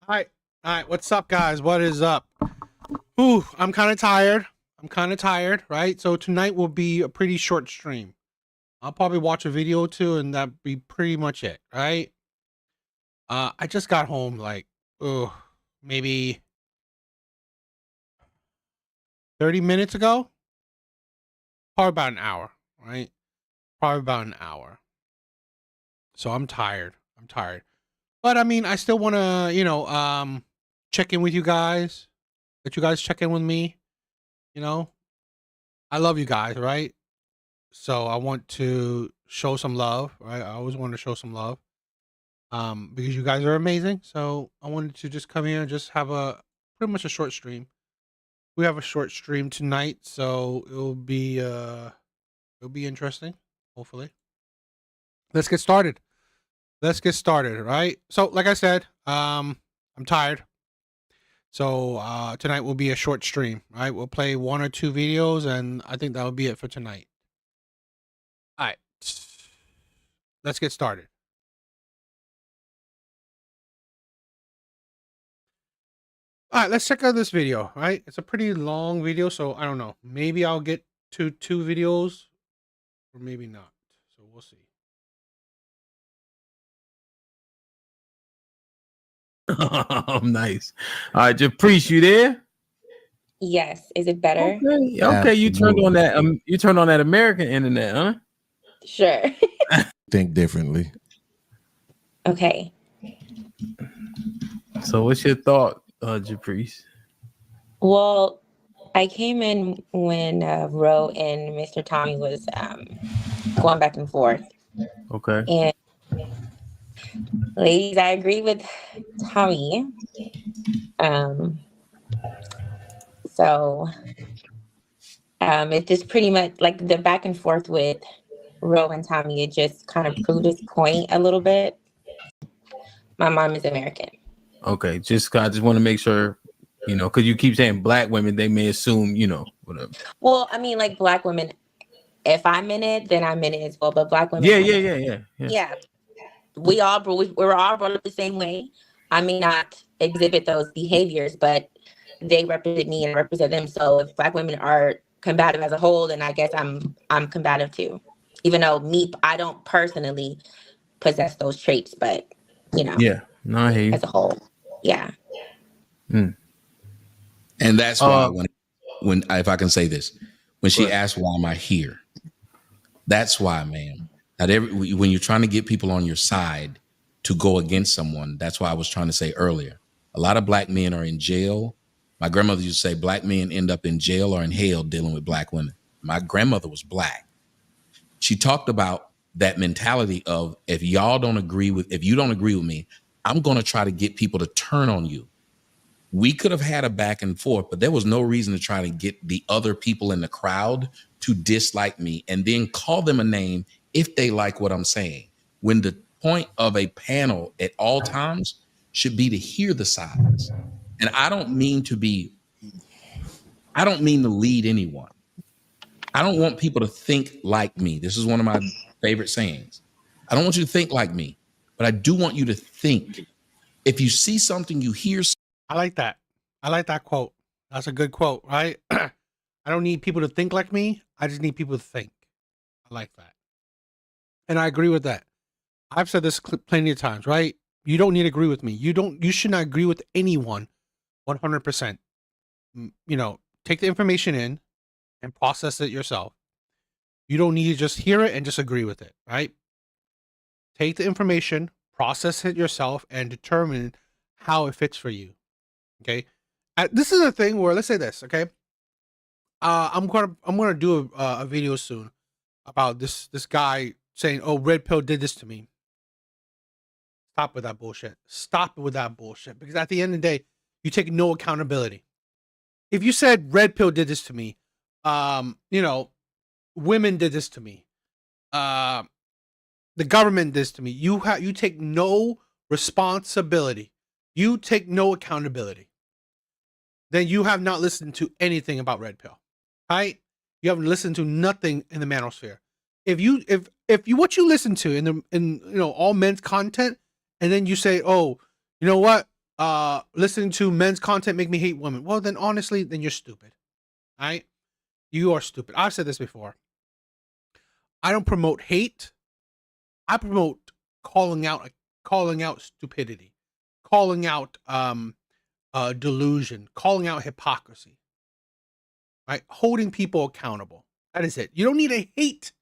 All right. What's up, guys? What is up? Ooh, I'm kind of tired. Right? So tonight will be a pretty short stream. I'll probably watch a video or two, and that'd be pretty much it, right? I just got home like, maybe 30 minutes ago. Probably about an hour, right? Probably about an hour. So I'm tired. But I mean, I still want to, check in with you guys. Let you guys check in with me. You know, I love you guys, right? So I want to show some love, right? I always want to show some love. Because you guys are amazing. So I wanted to just come here and just have a pretty much a short stream. We have a short stream tonight, so it'll be interesting, hopefully. Let's get started. Right? So like I said, I'm tired. So tonight will be a short stream, right? We'll play one or two videos, and I think that'll be it for tonight. All right. Let's get started. All right, let's check out this video, right? It's a pretty long video, so I don't know. Maybe I'll get to 2 videos or maybe not. So we'll see. Nice. All right, Japrice, you there? Yes. Is it better? Okay. You turned on that. You turned on that American internet, huh? Sure. Think differently. Okay. So, what's your thought, Japrice? Well, I came in when Ro and Mr. Tommy was going back and forth. Okay. And ladies, I agree with Tommy. So it just pretty much like the back and forth with Ro and Tommy, it just kind of proved his point a little bit. My mom is American. Okay, I just want to make sure, because you keep saying black women, they may assume, whatever. Well, I mean, like black women, if I'm in it, then I'm in it as well. But black women, Yeah. We're all brought up the same way. I may not exhibit those behaviors, but they represent me and I represent them. So if black women are combative as a whole, then I guess I'm combative too. Even though I don't personally possess those traits, but Yeah, no, I hear you. As a whole, yeah. And that's why when if I can say this, when she asked why am I here, that's why, ma'am. When you're trying to get people on your side to go against someone, that's why I was trying to say earlier. A lot of black men are in jail. My grandmother used to say black men end up in jail or in hell dealing with black women. My grandmother was black. She talked about that mentality of if you don't agree with me, I'm going to try to get people to turn on you. We could have had a back and forth, but there was no reason to try to get the other people in the crowd to dislike me and then call them a name if they like what I'm saying. When the point of a panel at all times should be to hear the sides. And I don't mean to lead anyone. I don't want people to think like me. This is one of my favorite sayings. I don't want you to think like me, but I do want you to think. If you see something, you hear. I like that. I like that quote. That's a good quote, right? I don't need people to think like me. I just need people to think. I like that. And I agree with that. I've said this plenty of times, right? You don't need to agree with me. You should not agree with anyone 100%. Take the information in and process it yourself. You don't need to just hear it and just agree with it, right? Take the information, process it yourself, and determine how it fits for you. Okay. This is a thing where, let's say this, okay. I'm gonna do a video soon about this guy saying, "Oh, Redpill did this to me." Stop with that bullshit. Because at the end of the day, you take no accountability. If you said Redpill did this to me, women did this to me, the government did this to me, you take no responsibility. You take no accountability. Then you have not listened to anything about Redpill, right? You haven't listened to nothing in the manosphere. If what you listen to in all men's content, and then you say, "Oh, you know what? listening to men's content make me hate women. Well, then honestly, then you're stupid. All right? You are stupid. I've said this before. I don't promote hate. I promote calling out stupidity, calling out delusion, calling out hypocrisy. Right? Holding people accountable. That is it. You don't need to hate.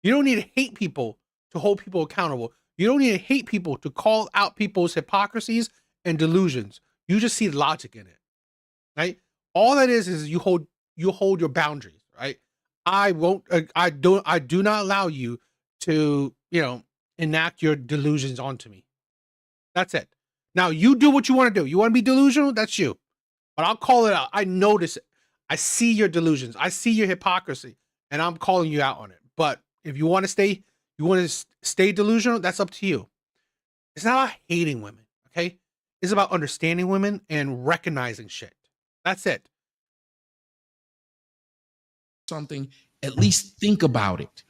You don't need to hate people to hold people accountable. You don't need to hate people to call out people's hypocrisies and delusions. You just see logic in it. Right? All that is you hold your boundaries, right? I do not allow you to, enact your delusions onto me. That's it. Now you do what you want to do. You want to be delusional? That's you. But I'll call it out. I notice it. I see your delusions. I see your hypocrisy, and I'm calling you out on it. But if you want to stay delusional, that's up to you. It's not about hating women, okay? It's about understanding women and recognizing shit. That's it. Something, at least think about it.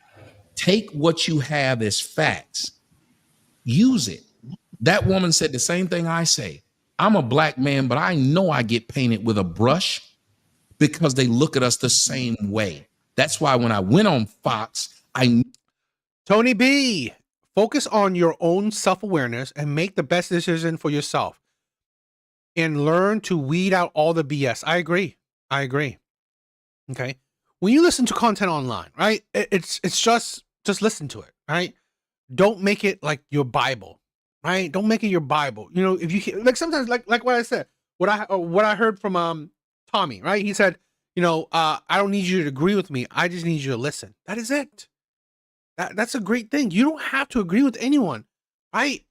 Take what you have as facts. Use it. That woman said the same thing I say. I'm a black man, but I know I get painted with a brush because they look at us the same way. That's why when I went on Fox, Tony B, focus on your own self-awareness and make the best decision for yourself. And learn to weed out all the BS. I agree. Okay. When you listen to content online, right? It's just listen to it, right? Don't make it like your Bible, right? Don't make it your Bible. If you like sometimes like what I said, what I heard from Tommy, right? He said, I don't need you to agree with me. I just need you to listen. That is it. That's a great thing. You don't have to agree with anyone, right?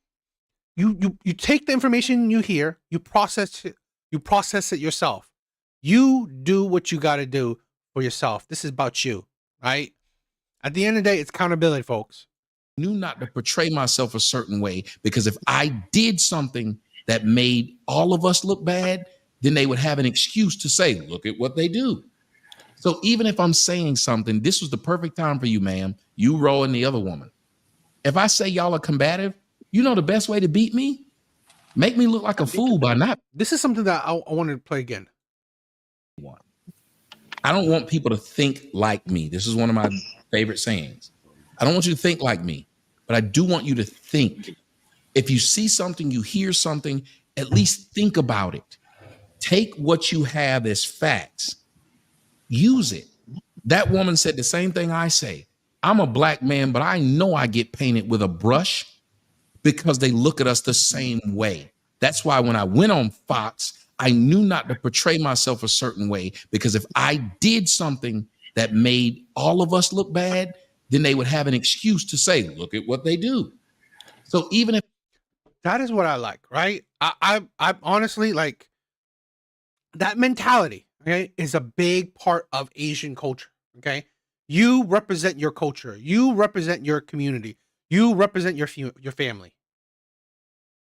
You take the information you hear, you process it yourself. You do what you got to do for yourself. This is about you, right? At the end of the day, it's accountability, folks. Knew not to portray myself a certain way, because if I did something that made all of us look bad, then they would have an excuse to say, look at what they do. So even if I'm saying something, this was the perfect time for you, ma'am, you Ro and the other woman. If I say y'all are combative, the best way to beat me? Make me look like a fool by not. This is something that I wanted to play again. I don't want people to think like me. This is one of my favorite sayings. I don't want you to think like me, but I do want you to think. If you see something, you hear something, at least think about it. Take what you have as facts. Use it. That woman said the same thing I say. I'm a black man, but I know I get painted with a brush because they look at us the same way. That's why when I went on Fox, I knew not to portray myself a certain way, because if I did something that made all of us look bad, then they would have an excuse to say, look at what they do. So even if that is what I like, right? I honestly like that mentality, okay, is a big part of Asian culture, okay? You represent your culture. You represent your community. You represent your family.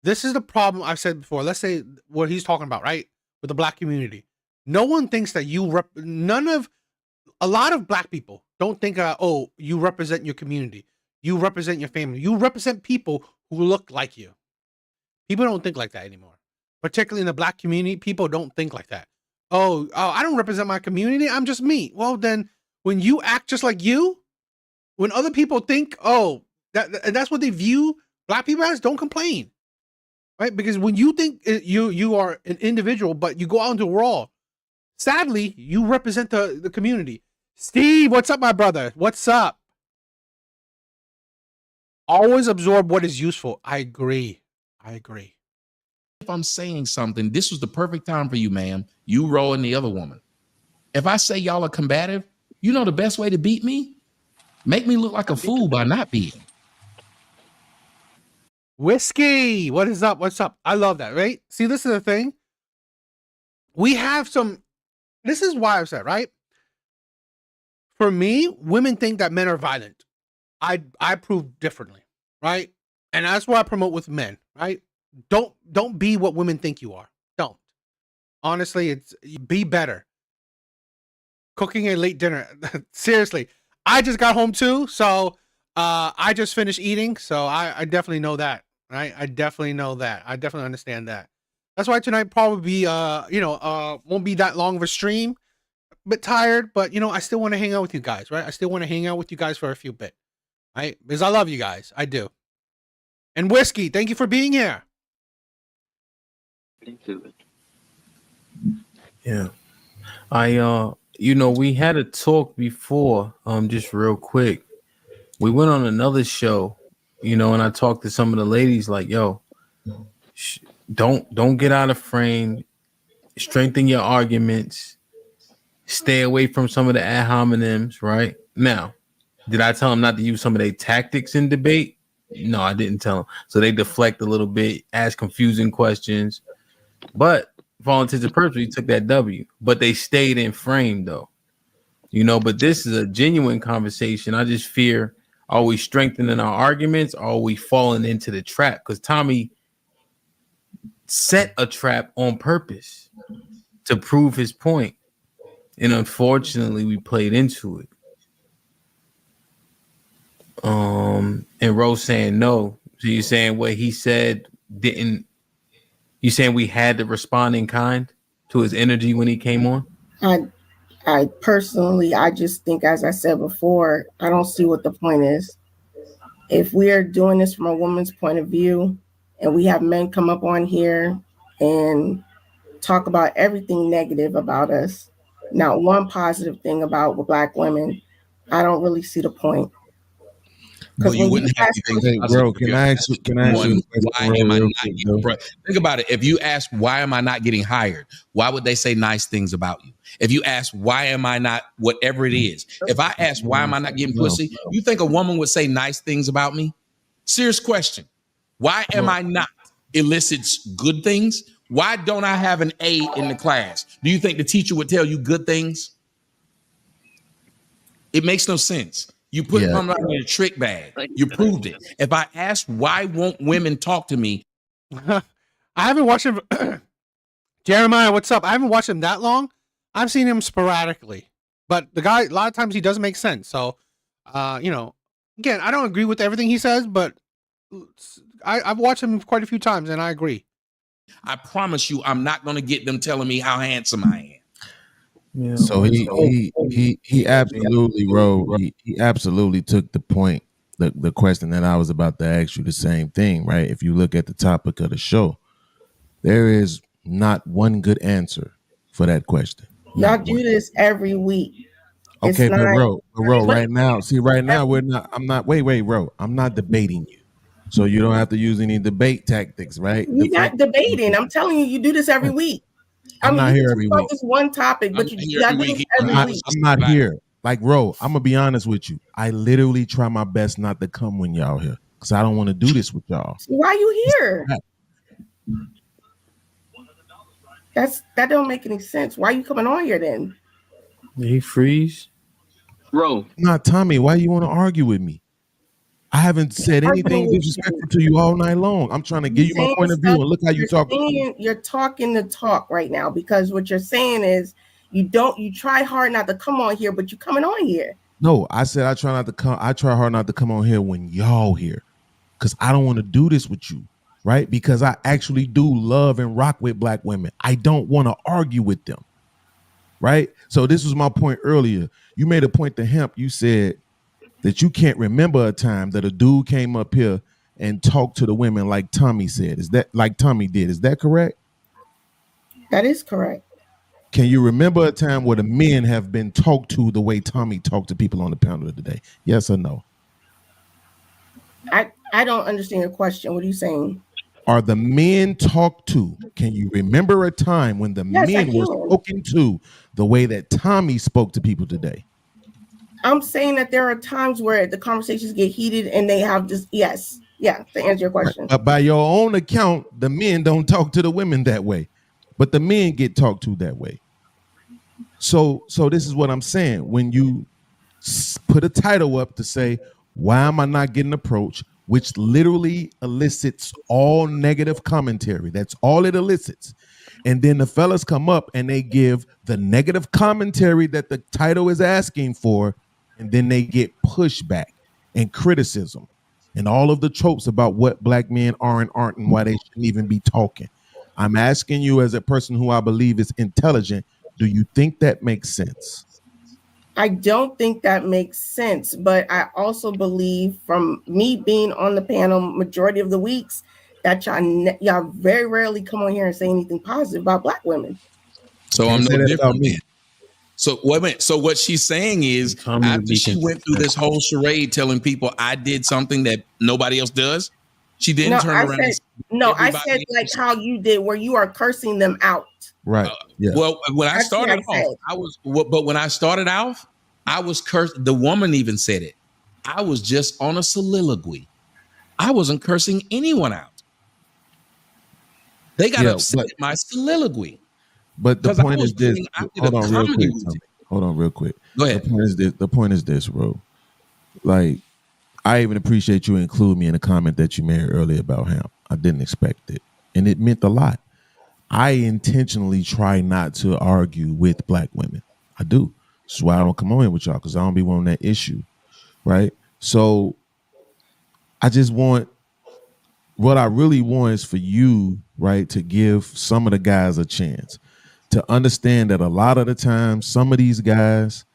This is the problem I've said before. Let's say what he's talking about, right? With the black community. No one thinks that a lot of black people don't think, you represent your community. You represent your family. You represent people who look like you. People don't think like that anymore. Particularly in the black community, people don't think like that. Oh, I don't represent my community. I'm just me. Well, then when you act just like you, when other people think, that's what they view black people as, don't complain. Right? Because when you think you are an individual, but you go out into the world, sadly, you represent the community. Steve, what's up, my brother? What's up? Always absorb what is useful. I agree. If I'm saying something, this was the perfect time for you, ma'am, you Ro and the other woman. If I say y'all are combative, the best way to beat me? Make me look like a fool by not being. Whiskey, what is up? What's up? I love that, right? See, this is the thing. We have this is why I've said, right? For me, women think that men are violent. I prove differently, right? And that's what I promote with men, right? Don't be what women think you are. Don't. Honestly, be better. Cooking a late dinner. Seriously. I just got home too, so I just finished eating, so I definitely know that, right? I definitely know that. I definitely understand that. That's why tonight probably be won't be that long of a stream. A bit tired, but I still want to hang out with you guys, right? I still want to hang out with you guys for a few bit, right? Because I love you guys, I do. And Whiskey, thank you for being here. Thank you. Yeah. We had a talk before, just real quick. We went on another show, and I talked to some of the ladies like, yo, don't get out of frame, strengthen your arguments, stay away from some of the ad hominems, right? Now, did I tell them not to use some of their tactics in debate? No, I didn't tell them. So they deflect a little bit, ask confusing questions, but for all intents and purposes, we took that W, but they stayed in frame though, but this is a genuine conversation. I just fear, are we strengthening our arguments? Or are we falling into the trap? Because Tommy set a trap on purpose to prove his point. And unfortunately, we played into it. And Rose saying no. So you're saying what he said didn't, you saying we had to respond in kind to his energy when he came on? I personally, I just think, as I said before, I don't see what the point is. If we are doing this from a woman's point of view and we have men come up on here and talk about everything negative about us, not one positive thing about Black women, I don't really see the point. Well, you wouldn't have Hey, bro, can I ask you why am I not getting, think about it. If you ask why am I not getting hired, why would they say nice things about you? If you ask why am I not whatever it is, if I ask why am I not getting pussy, you think a woman would say nice things about me? Serious question. Why am I not elicits good things? Why don't I have an A in the class? Do you think the teacher would tell you good things? It makes no sense. You put it in a trick bag. You proved it. If I ask why won't women talk to me? I haven't watched him. Jeremiah, what's up? I haven't watched him that long. I've seen him sporadically, but the guy, a lot of times he doesn't make sense. So, again, I don't agree with everything he says, but I've watched him quite a few times and I agree. I promise you, I'm not going to get them telling me how handsome I am. Yeah. So he absolutely wrote. He absolutely took the point, the question that I was about to ask you, the same thing, right? If you look at the topic of the show, there is not one good answer for that question. Y'all do this every week. Okay, but bro, right now, we're not. I'm not. Wait, bro. I'm not debating you, so you don't have to use any debate tactics, right? We're not debating. I'm telling you, you do this every week. I'm not here every week. This one topic, but you got to do this every week. I'm not here. Like, bro, I'm gonna be honest with you. I literally try my best not to come when y'all here because I don't want to do this with y'all. Why you here? That don't make any sense. Why are you coming on here then? He freeze, bro. Not Tommy. Why you want to argue with me? I haven't said anything disrespectful to you all night long. I'm trying to give you my point of view and look how you talk. You're talking the talk right now because what you're saying is you try hard not to come on here, but you're coming on here. No, I said I try not to come. I try hard not to come on here when y'all here because I don't want to do this with you, right? Because I actually do love and rock with Black women. I don't want to argue with them, right? So this was my point earlier. You made a point to Hemp. You said that you can't remember a time that a dude came up here and talked to the women like Tommy said. Is that like Tommy did? Is that correct? That is correct. Can you remember a time where the men have been talked to the way Tommy talked to people on the panel today? Yes or no? I don't understand your question. What are you saying? Are the men talked to? Can you remember a time when the men were spoken to the way that Tommy spoke to people today? I'm saying that there are times where the conversations get heated and they have just to answer your question. But by your own account, the men don't talk to the women that way, but the men get talked to that way. So this is what I'm saying. When you put a title up to say, why am I not getting approached, which literally elicits all negative commentary. That's all it elicits. And then the fellas come up and they give the negative commentary that the title is asking for. And then they get pushback and criticism and all of the tropes about what Black men are and aren't and why they shouldn't even be talking. I'm asking you as a person who I believe is intelligent, do you think that makes sense? I don't think that makes sense, but I also believe, from me being on the panel majority of the weeks, that y'all very rarely come on here and say anything positive about Black women. So Can't I'm say no that about different me. then. So wait a minute. So what she's saying is, Tell me to after be she went through this whole charade telling people I did something that nobody else does, she then No, turned around and said, I said like how you did, where you are cursing them out. Right. Yeah. Well, when I That's what started I off, said. but when I started off, I was cursed. The woman even said it. I was just on a soliloquy. I wasn't cursing anyone out. They got Yeah, upset at my soliloquy. But the Because I point was is this. I did Hold a on real comedy quick, routine. Tommy. Hold on real quick. Go ahead. The point is this, bro. Like, I even appreciate you include me in a comment that you made earlier about him. I didn't expect it. And it meant a lot. I intentionally try not to argue with Black women. I do. That's why I don't come on here with y'all, because I don't be wanting that issue. Right? So I just want, what I really want is for you, right, to give some of the guys a chance to understand that a lot of the time, some of these guys,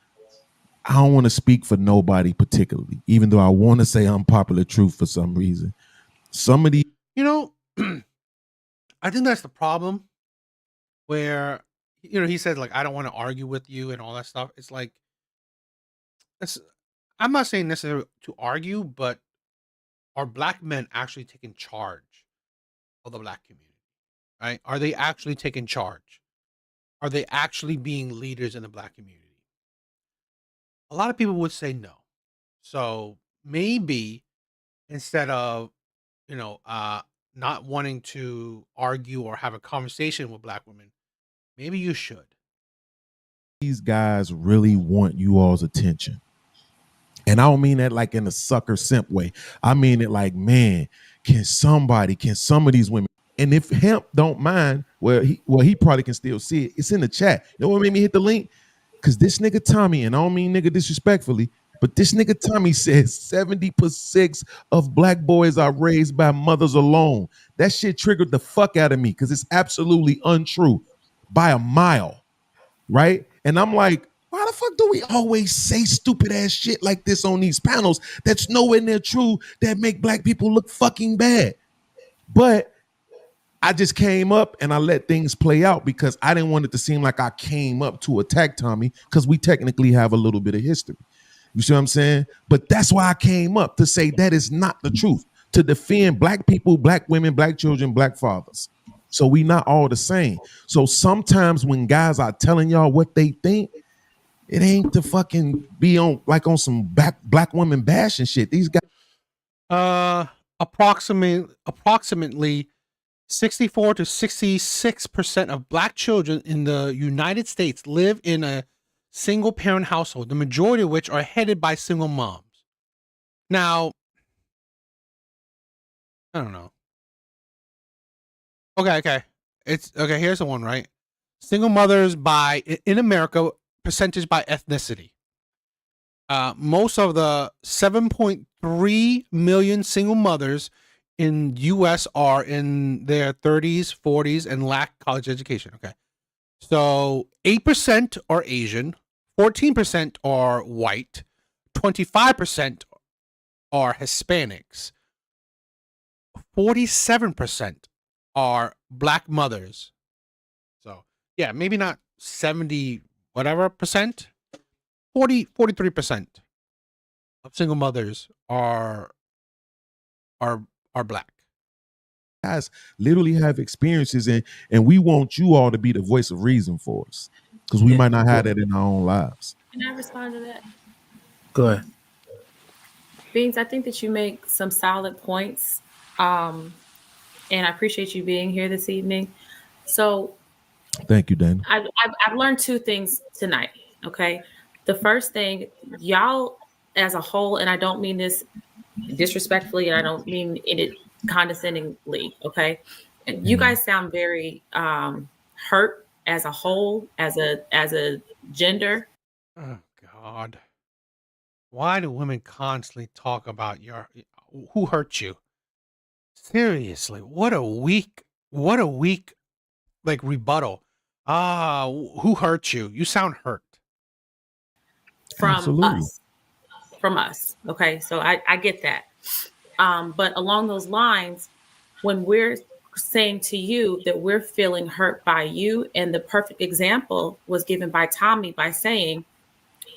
I don't want to speak for nobody particularly, even though I want to say unpopular truth for some reason. Some of these, You know, I think that's the problem where, he said, like, I don't want to argue with you and all that stuff. It's like, I'm not saying necessarily to argue, but are Black men actually taking charge of the Black community? Right? Are they actually taking charge? Are they actually being leaders in the Black community? A lot of people would say no. So maybe instead of, not wanting to argue or have a conversation with Black women, maybe you should. these guys really want you all's attention. And I don't mean that like in a sucker simp way. I mean it like, man, can some of these women, and if Hemp don't mind, he probably can still see it. It's in the chat. You know what made me hit the link? Because this nigga Tommy, and I don't mean nigga disrespectfully, but this nigga Tommy says 70% of Black boys are raised by mothers alone. That shit triggered the fuck out of me because it's absolutely untrue by a mile, right? And I'm like, why the fuck do we always say stupid ass shit like this on these panels that's nowhere near true, that make Black people look fucking bad? But I just came up and I let things play out because I didn't want it to seem like I came up to attack Tommy, because we technically have a little bit of history. You see what I'm saying? But that's why I came up, to say that is not the truth, to defend Black people, Black women, Black children, Black fathers. So we not all the same. So sometimes when guys are telling y'all what they think, it ain't to fucking be on some black women bashing shit. These guys, Approximately 64 to 66% of Black children in the United States live in a single parent household, the majority of which are headed by single moms. Now, I don't know. Okay. It's okay. Here's the one, right? Single mothers in America, percentage by ethnicity. Most of the 7.3 million single mothers in U.S. are in their 30s, 40s, and lack college education. Okay. So 8% are Asian, 14% are white, 25% are Hispanics, 47% are Black mothers. So yeah, maybe not 70 whatever percent, 43% of single mothers are Black. guys literally have experiences, and we want you all to be the voice of reason for us, because we might not have that in our own lives. Can I respond to that? Go ahead. Beans, I think that you make some solid points. And I appreciate you being here this evening. So Thank you, Dana. I've learned two things tonight. Okay. The first thing, y'all as a whole, and I don't mean this disrespectfully, and I don't mean it condescendingly. Okay. You guys sound very hurt as a whole, as a gender. Oh God. Why do women constantly talk about who hurt you? Seriously, what a weak like rebuttal. Who hurt you? You sound hurt. From Absolutely. us. From us. Okay. So I get that. But along those lines, when we're saying to you that we're feeling hurt by you, and the perfect example was given by Tommy by saying,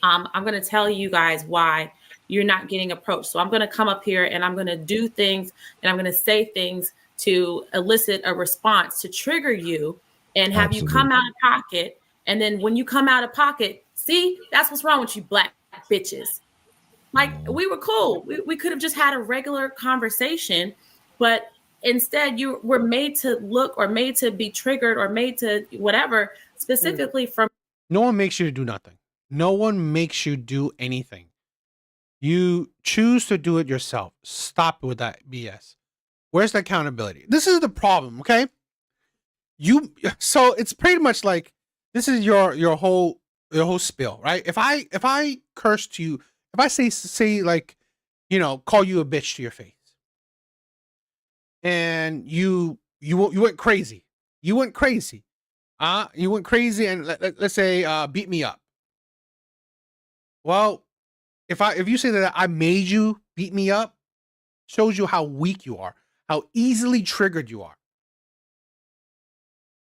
I'm going to tell you guys why you're not getting approached. So I'm going to come up here and I'm going to do things and I'm going to say things to elicit a response to trigger you and have you come out of pocket. And then when you come out of pocket, see, that's what's wrong with you black bitches. Like, we were cool. We could have just had a regular conversation, but instead you were made to look or made to be triggered or made to whatever specifically from. No one makes you do nothing. No one makes you do anything. You choose to do it yourself. Stop with that BS. Where's the accountability? This is the problem, okay? So it's pretty much like this is your whole spiel, right? If I curse to you, if I say like, call you a bitch to your face, and you went crazy, you went crazy, and let's say beat me up. Well, if you say that I made you beat me up, shows you how weak you are, how easily triggered you are.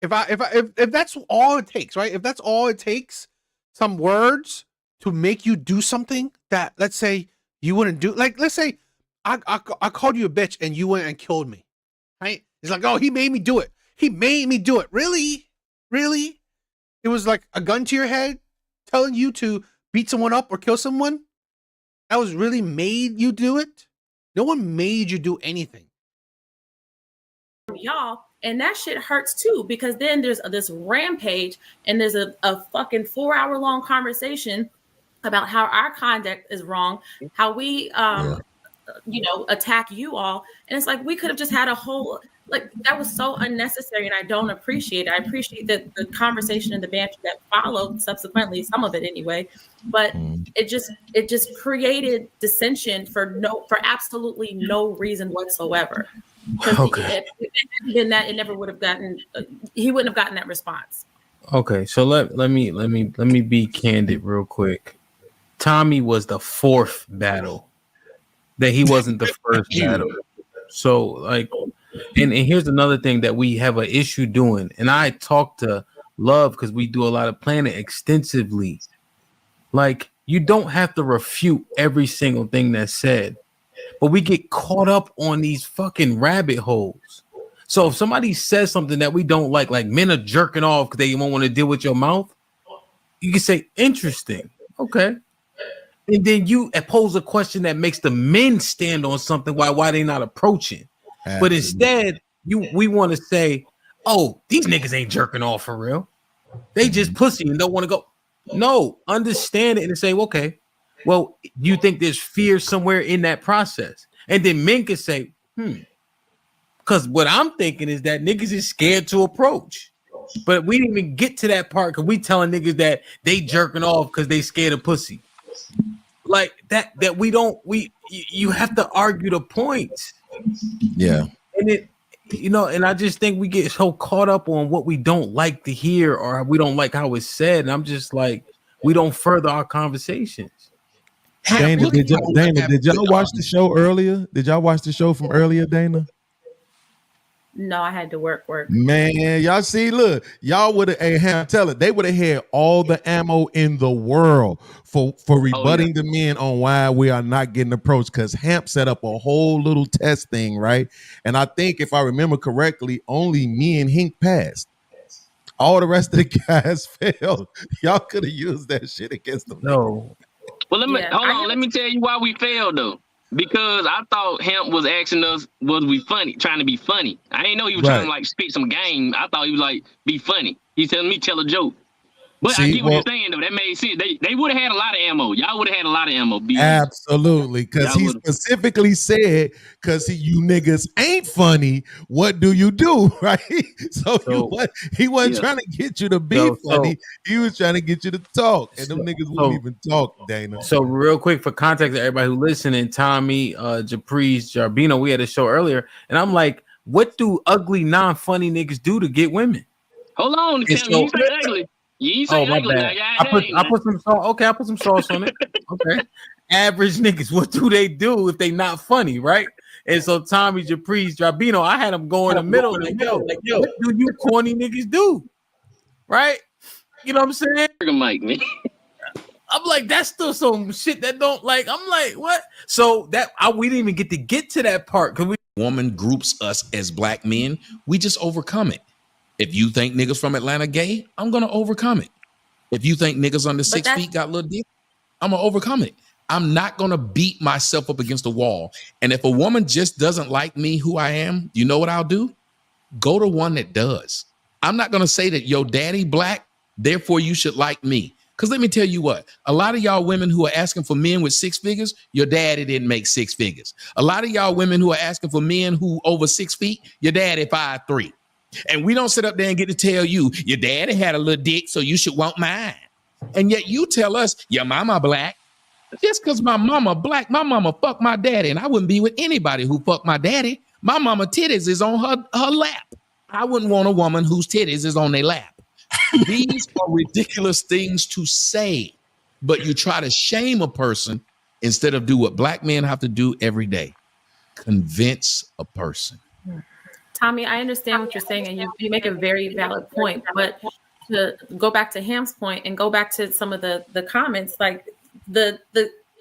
If that's all it takes, right? If that's all it takes, some words to make you do something that, let's say, you wouldn't do. Like, let's say I called you a bitch and you went and killed me, right? It's like, oh, he made me do it. He made me do it. Really? Really? It was like a gun to your head telling you to beat someone up or kill someone? That was really made you do it? No one made you do anything. Y'all, and that shit hurts too, because then there's this rampage and there's a fucking 4-hour long conversation about how our conduct is wrong, how we attack you all, and it's like we could have just had a whole, like, that was so unnecessary, and I don't appreciate it. I appreciate the conversation and the banter that followed subsequently, some of it anyway, but it just created dissension for absolutely no reason whatsoever. Okay. If it hadn't been that, it never would have gotten. He wouldn't have gotten that response. Okay, so let me be candid real quick. Tommy was the fourth battle. That he wasn't the first battle. So like, and here's another thing that we have an issue doing. And I talk to Love because we do a lot of planning extensively. Like, you don't have to refute every single thing that's said, but we get caught up on these fucking rabbit holes. So if somebody says something that we don't like men are jerking off because they won't want to deal with your mouth, you can say, interesting. Okay. And then you pose a question that makes the men stand on something. Why they not approaching? Absolutely. But instead, we want to say, oh, these niggas ain't jerking off for real. They just pussy and don't want to go. No, understand it and say, okay, well, you think there's fear somewhere in that process? And then men can say, because what I'm thinking is that niggas is scared to approach. But we didn't even get to that part because we telling niggas that they jerking off because they scared of pussy. Like that you have to argue the points. Yeah. And and I just think we get so caught up on what we don't like to hear or we don't like how it's said. And I'm just like, we don't further our conversations. Dana, did y'all watch the show earlier? Did y'all watch the show from earlier, Dana? No, I had to work. Man, y'all see, look, y'all would have, tell it, they would have had all the ammo in the world for rebutting the men on why we are not getting approached, because Hamp set up a whole little test thing, right? And I think, if I remember correctly, only me and Hink passed. All the rest of the guys failed. Y'all could have used that shit against them. No. Well, let me tell you why we failed, though. Because I thought Hemp was asking us, was we funny, trying to be funny. I didn't know he was trying to like spit some game. I thought he was like, be funny. He's telling me tell a joke. But I get what you're saying, though. That made sense. They would have had a lot of ammo. Y'all would have had a lot of ammo. Absolutely. Because he specifically said, because you niggas ain't funny, what do you do? Right? So he wasn't trying to get you to be funny. He was trying to get you to talk. And them niggas wouldn't even talk, Dana. So real quick, for context, everybody who listening, Tommy, Japrise, Jarbino, we had a show earlier. And I'm like, what do ugly, non-funny niggas do to get women? Hold on, Tim. You say ugly. You say ugly. Bad. I put some sauce. Okay, I put some sauce on it. Okay. Average niggas, what do they do if they not funny, right? And so Tommy Caprice, Drabino, I had him go in the middle, like, yo, what do you corny niggas do? Right? You know what I'm saying? Mike, man. I'm like, that's still some shit that don't like. I'm like, what? So that we didn't even get to that part because woman groups us as black men. We just overcome it. If you think niggas from Atlanta gay, I'm gonna overcome it. If you think niggas under 6 feet got little dick, I'm gonna overcome it. I'm not gonna beat myself up against the wall. And if a woman just doesn't like me, who I am, you know what I'll do? Go to one that does. I'm not gonna say that your daddy black, therefore you should like me. Because let me tell you what, a lot of y'all women who are asking for men with 6 figures, your daddy didn't make 6 figures. A lot of y'all women who are asking for men who over 6 feet, your daddy 5'3". And we don't sit up there and get to tell you, your daddy had a little dick, so you should want mine. And yet you tell us, your mama black. Just because my mama black, my mama fucked my daddy, and I wouldn't be with anybody who fucked my daddy. My mama titties is on her lap. I wouldn't want a woman whose titties is on their lap. These are ridiculous things to say, but you try to shame a person instead of do what black men have to do every day. Convince a person. Tommy, I understand what you're saying, and you make a very valid point. But to go back to Ham's point and go back to some of the comments, like the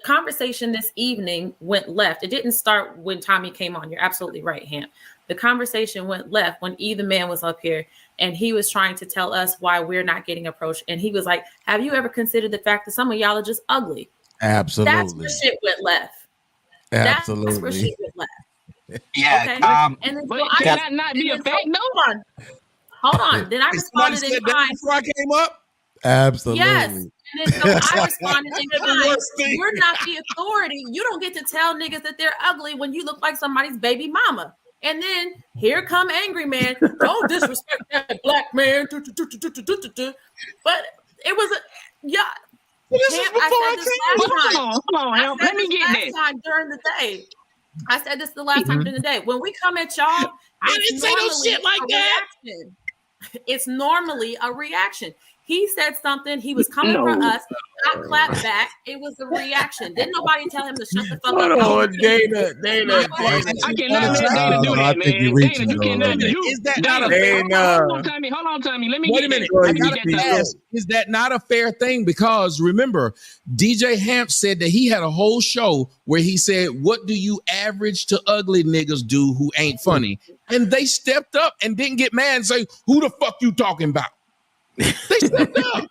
conversation this evening went left. It didn't start when Tommy came on. You're absolutely right, Ham. The conversation went left when either man was up here and he was trying to tell us why we're not getting approached. And he was like, have you ever considered the fact that some of y'all are just ugly? Absolutely. That's where shit went left. Absolutely. That's where shit went left. Yeah. Okay. And then But so can that not be a fact? No. Hold on. Then I responded in kind. Before I came up? Absolutely. Yes. And then so I responded in kind. You're not the authority. You don't get to tell niggas that they're ugly when you look like somebody's baby mama. And then here come angry man. Don't disrespect that black man. But it was This is before I came up. Hold on. Let me get that. Time during the day. I said this the last time during the day. When we come at y'all, I didn't say no shit like that. Reaction. It's normally a reaction. He said something. He was coming for us. I clapped back. It was a reaction. Didn't nobody tell him to shut the fuck up? Oh, Dana. I cannot let Dana do that, man. Dana, you cannot do Is that not a Dana. Hold on, Tommy. Let me Wait a minute. Is that not a fair thing? Because remember, DJ Hamp said that he had a whole show where he said, what do you average to ugly niggas do who ain't funny? And they stepped up and didn't get mad and say, who the fuck you talking about? They stepped up.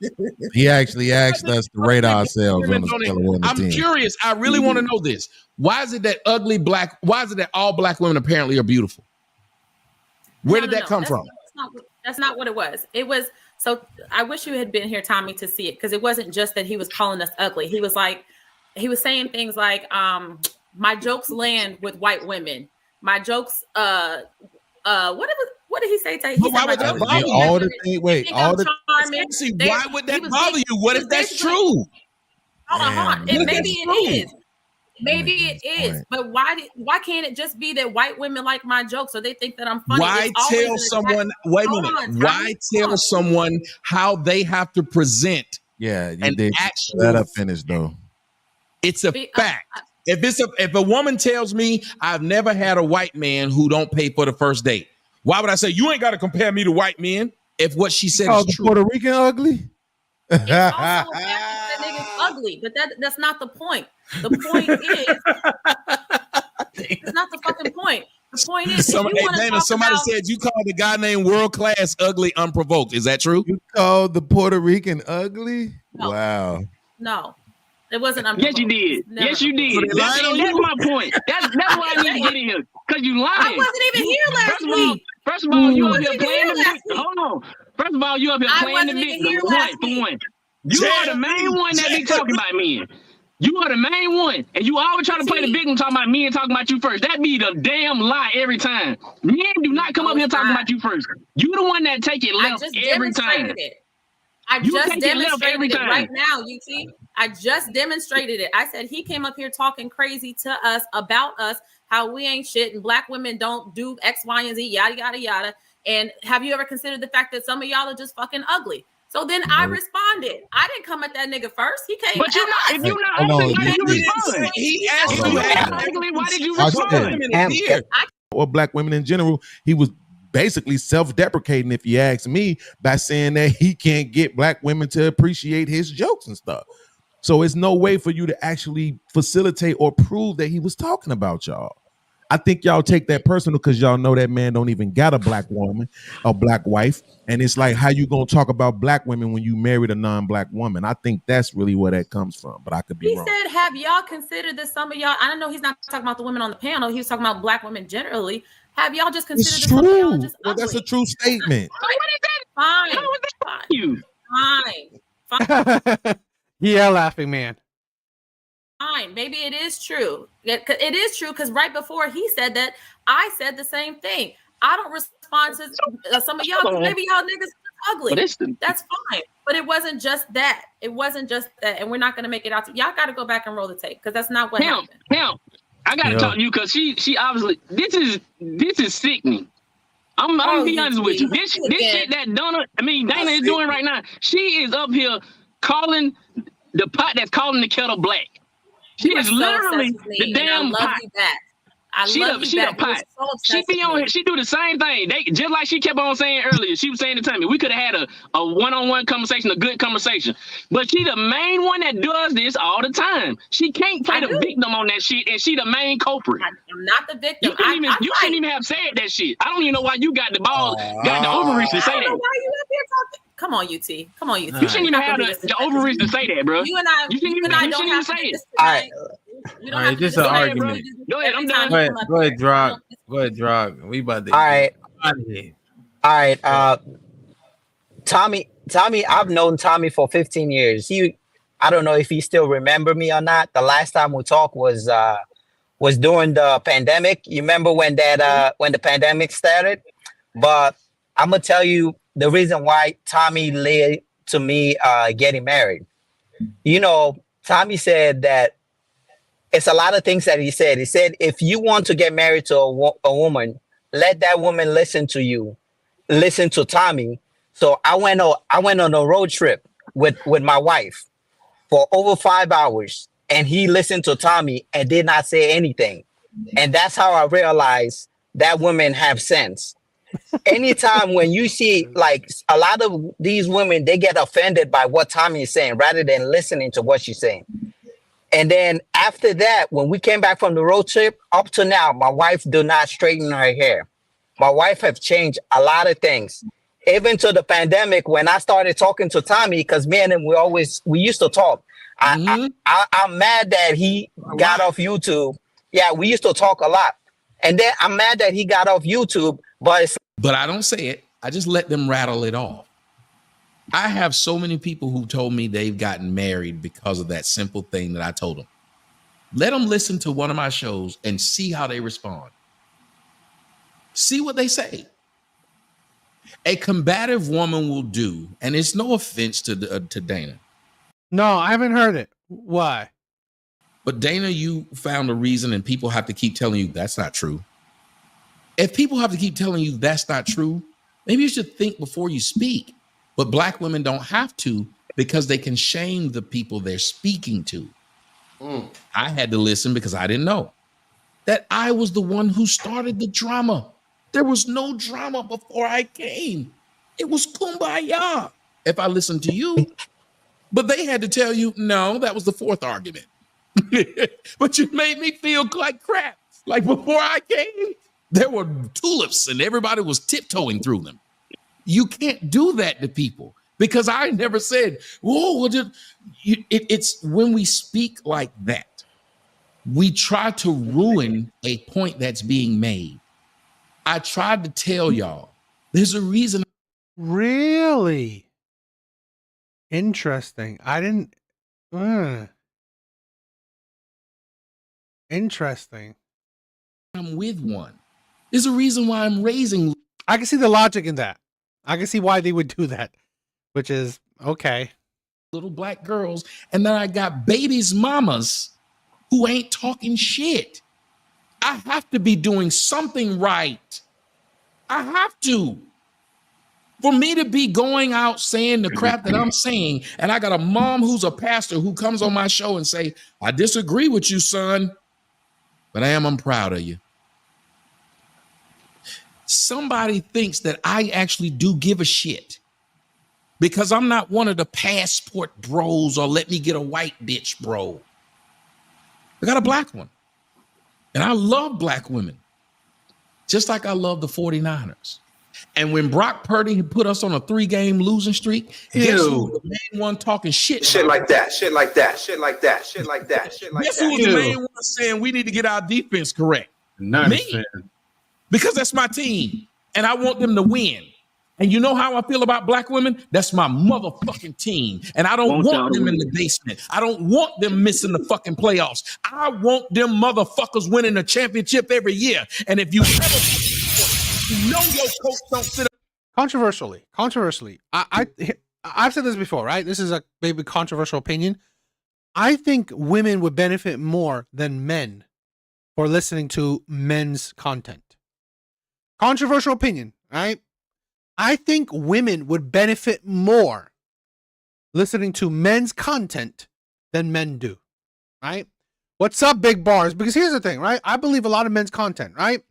He actually asked us to rate ourselves on a scale of 1 to 10. I'm curious. I really want to know this. Why is it that all black women apparently are beautiful? Where did that come from? That's not what it was. It was, so I wish you had been here, Tommy, to see it, because it wasn't just that he was calling us ugly. He was saying things like, my jokes land with white women. My jokes, what did he say? Why would that bother you? All the things. Wait, all the. See, why would that bother you? What if that's true? Hold on. Maybe it is. Maybe it is. But why can't it just be that white women like my jokes, so they think that I'm funny? Why tell someone? Wait a minute. Why tell someone how they have to present? Yeah, you did. Let her finish though. It's a fact. If a woman tells me I've never had a white man who don't pay for the first date, why would I say you ain't got to compare me to white men if what she said is true? Puerto Rican ugly? It's also that nigga's ugly, but that's not the point. The point is, it's not the fucking point. The point is, somebody said you called the guy named World Class ugly unprovoked. Is that true? You called the Puerto Rican ugly? No. Wow. No. It wasn't Yes, unprovoked. you did. Yes, you did. So That's my point. That's why I need to get in here. Because you lying. I wasn't even here last week. First of all, you up here playing the victim. Hold on. First of all, you up here playing the victim. For one. You are the main one that be talking about men. You are the main one. And you always try to play the victim talking about me and talking about you first. That be the damn lie every time. Men do not come up here talking about you first. You the one that take it left every time. I just demonstrated it right now, UT. I just demonstrated it. I said he came up here talking crazy to us about us how we ain't shit and black women don't do X, Y, and Z, yada, yada, yada. And have you ever considered the fact that some of y'all are just fucking ugly? So then I responded. I didn't come at that nigga first. He came. But if you're not ugly, why did you respond? He asked If you you that. not ugly, why did you respond? Or black women in general, he was basically self-deprecating, if you ask me, by saying that he can't get black women to appreciate his jokes and stuff. So it's no way for you to actually facilitate or prove that he was talking about y'all. I think y'all take that personal because y'all know that man don't even got a black woman, a black wife. And it's like, how you gonna talk about black women when you married a non-black woman? I think that's really where that comes from, but I could be wrong. He said, have y'all considered that some of y'all, I don't know, he's not talking about the women on the panel. He was talking about black women generally. Have y'all just considered It's that some of y'all true. just Well, that's a true statement. What is that? Fine. How is that you? Fine. Yeah, laughing man. Fine. Maybe it is true. It is true because right before he said that, I said the same thing. I don't respond to some of y'all because maybe y'all niggas are ugly. That's fine. But it wasn't just that. It wasn't just that. And we're not going to make it out. Y'all got to go back and roll the tape because that's not what happened. I got to talk to you because she obviously, this is sickening. I'm gonna be honest with you. This shit that Dana is doing right now, she is up here calling the pot that's calling the kettle black. She is literally the damn pot. She the pot. She be on here. She do the same thing. They just like she kept on saying earlier. She was saying to Tommy, we could have had a one-on-one conversation, a good conversation. But she the main one that does this all the time. She can't play the victim on that shit, and she the main culprit. I'm not the victim. You shouldn't even have said that shit. I don't even know why you got the balls, got the overreach to say that. Why you up here talking? Come on, UT. Come on, UT. You shouldn't even have the overreach to say that, bro. You and I don't have to say it. All right, just an argument. Go ahead, I'm done. Go ahead, Drog. We about to. All right. Tommy, I've known Tommy for 15 years. I don't know if he still remember me or not. The last time we talked was during the pandemic. You remember when the pandemic started? But I'm gonna tell you the reason why Tommy led to me getting married. You know, Tommy said that it's a lot of things that he said. He said, if you want to get married to a woman, let that woman listen to you, listen to Tommy. So I went on a road trip with my wife for over 5 hours, and he listened to Tommy and did not say anything. And that's how I realized that women have sense. Anytime when you see like a lot of these women, they get offended by what Tommy is saying rather than listening to what she's saying. And then after that, when we came back from the road trip, up to now, my wife do not straighten her hair. My wife have changed a lot of things. Even to the pandemic, when I started talking to Tommy, because me and him, we used to talk. I'm mad that he got off YouTube. Yeah, we used to talk a lot. And then I'm mad that he got off YouTube, but I don't say it. I just let them rattle it off. I have so many people who told me they've gotten married because of that simple thing that I told them. Let them listen to one of my shows and see how they respond. See what they say. A combative woman will do, and it's no offense to Dana. No, I haven't heard it. Why? But Dana, you found a reason, and people have to keep telling you that's not true. If people have to keep telling you that's not true, maybe you should think before you speak. But black women don't have to because they can shame the people they're speaking to. I had to listen because I didn't know that I was the one who started the drama. There was no drama before I came. It was kumbaya if I listened to you. But they had to tell you, no, that was the fourth argument. But you made me feel like crap. Like before I came, there were tulips and everybody was tiptoeing through them. You can't do that to people because I never said, whoa, it's when we speak like that, we try to ruin a point that's being made. I tried to tell y'all, there's a reason. Really? Interesting. I didn't. Interesting. I'm with one. There's a reason why I'm raising. I can see the logic in that. I can see why they would do that, which is okay. Little black girls. And then I got babies' mamas who ain't talking shit. I have to be doing something right. I have to. For me to be going out saying the crap that I'm saying, and I got a mom who's a pastor who comes on my show and say, I disagree with you, son, but I'm proud of you. Somebody thinks that I actually do give a shit because I'm not one of the passport bros or let me get a white bitch bro. I got a black one. And I love black women, just like I love the 49ers. And when Brock Purdy put us on a 3-game losing streak, guess who was the main one talking shit? Shit like that, shit like that, shit like that, shit like that, shit like that. Guess who was the main one saying we need to get our defense correct? Me. Because that's my team. And I want them to win. And you know how I feel about black women? That's my motherfucking team. And I don't want them in the basement. I don't want them missing the fucking playoffs. I want them motherfuckers winning a championship every year. And if you ever know your coach don't sit up. Controversially, I've said this before, right? This is a maybe controversial opinion. I think women would benefit more than men for listening to men's content. Controversial opinion, right? I think women would benefit more listening to men's content than men do, right? What's up, big bars? Because here's the thing, right? I believe a lot of men's content, right?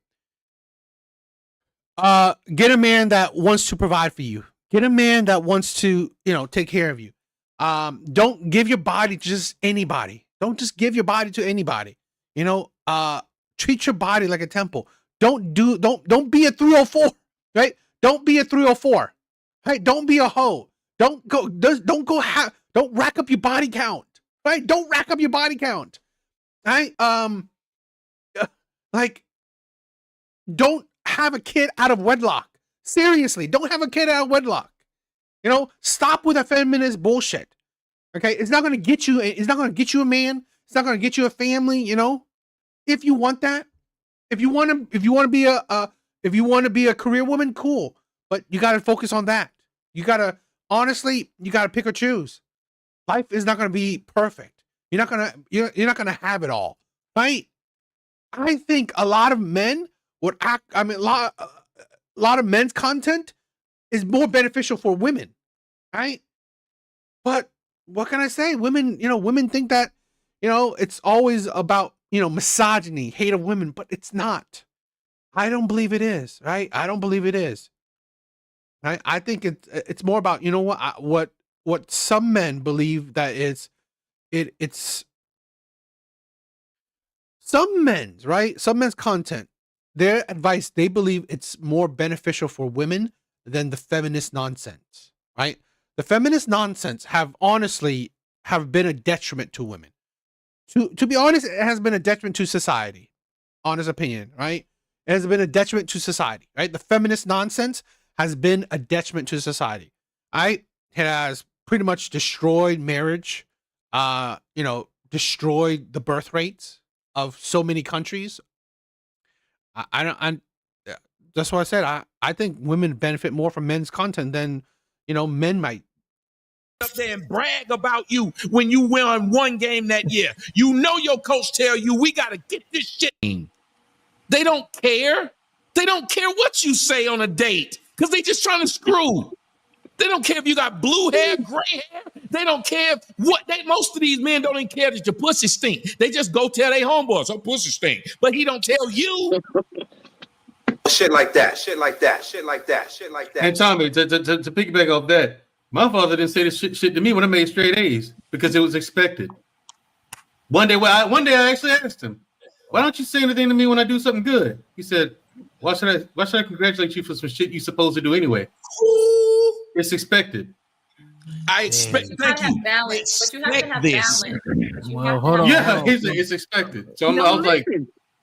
Get a man that wants to provide for you. Get a man that wants to, take care of you. Don't give your body to just anybody. Don't just give your body to anybody. Treat your body like a temple. Don't be a 304, right? Don't be a 304. Right? Don't be a hoe. Don't rack up your body count. Right? Don't rack up your body count. Right? Don't have a kid out of wedlock. Seriously, don't have a kid out of wedlock. Stop with that feminist bullshit. Okay? It's not gonna get you a man. It's not gonna get you a family, If you want that, if you want to be a career woman, cool. But you got to focus on that. You got to pick or choose. Life is not going to be perfect. You're not going to have it all, right? I think a lot of men would act. I mean, a lot of men's content is more beneficial for women, right? But what can I say? Women think that, it's always about, misogyny, hate of women, but it's not. I don't believe it is, right? I don't believe it is. Right? I think it's more about, what some men believe that it's some men's, right? Some men's content, their advice, they believe it's more beneficial for women than the feminist nonsense, right? The feminist nonsense have been a detriment to women. To be honest, it has been a detriment to society. Honest opinion, right? It has been a detriment to society, right? The feminist nonsense has been a detriment to society, right? It has pretty much destroyed marriage, destroyed the birth rates of so many countries. That's what I said. I think women benefit more from men's content than, men might. Up there and brag about you when you won one game that year. Your coach tell you we got to get this shit. They don't care. They don't care what you say on a date because they just trying to screw. They don't care if you got blue hair, gray hair. They don't care most of these men don't even care that your pussy stink. They just go tell their homeboys, her pussy stink. But he don't tell you. Shit like that, shit like that, shit like that, shit like that. And Tommy, to piggyback off that, my father didn't say this shit to me when I made straight A's because it was expected. One day I actually asked him, "Why don't you say anything to me when I do something good?" He said, Why should I congratulate you for some shit you're supposed to do anyway? Ooh. It's expected. I expect. Thank you. Balance, but you have to have balance. Well, hold on. Yeah, it's expected. So I was like,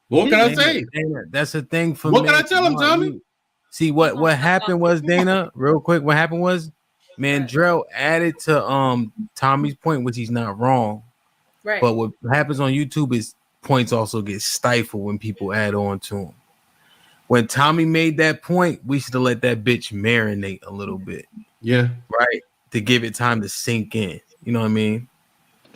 what can I say? Dana, that's the thing for me. What can I tell him, Tommy? See what happened was, Dana, real quick. What happened was, Mandrell added to Tommy's point, which he's not wrong. Right. But what happens on YouTube is points also get stifled when people add on to them. When Tommy made that point, we should have let that bitch marinate a little bit. Yeah. Right. To give it time to sink in. You know what I mean?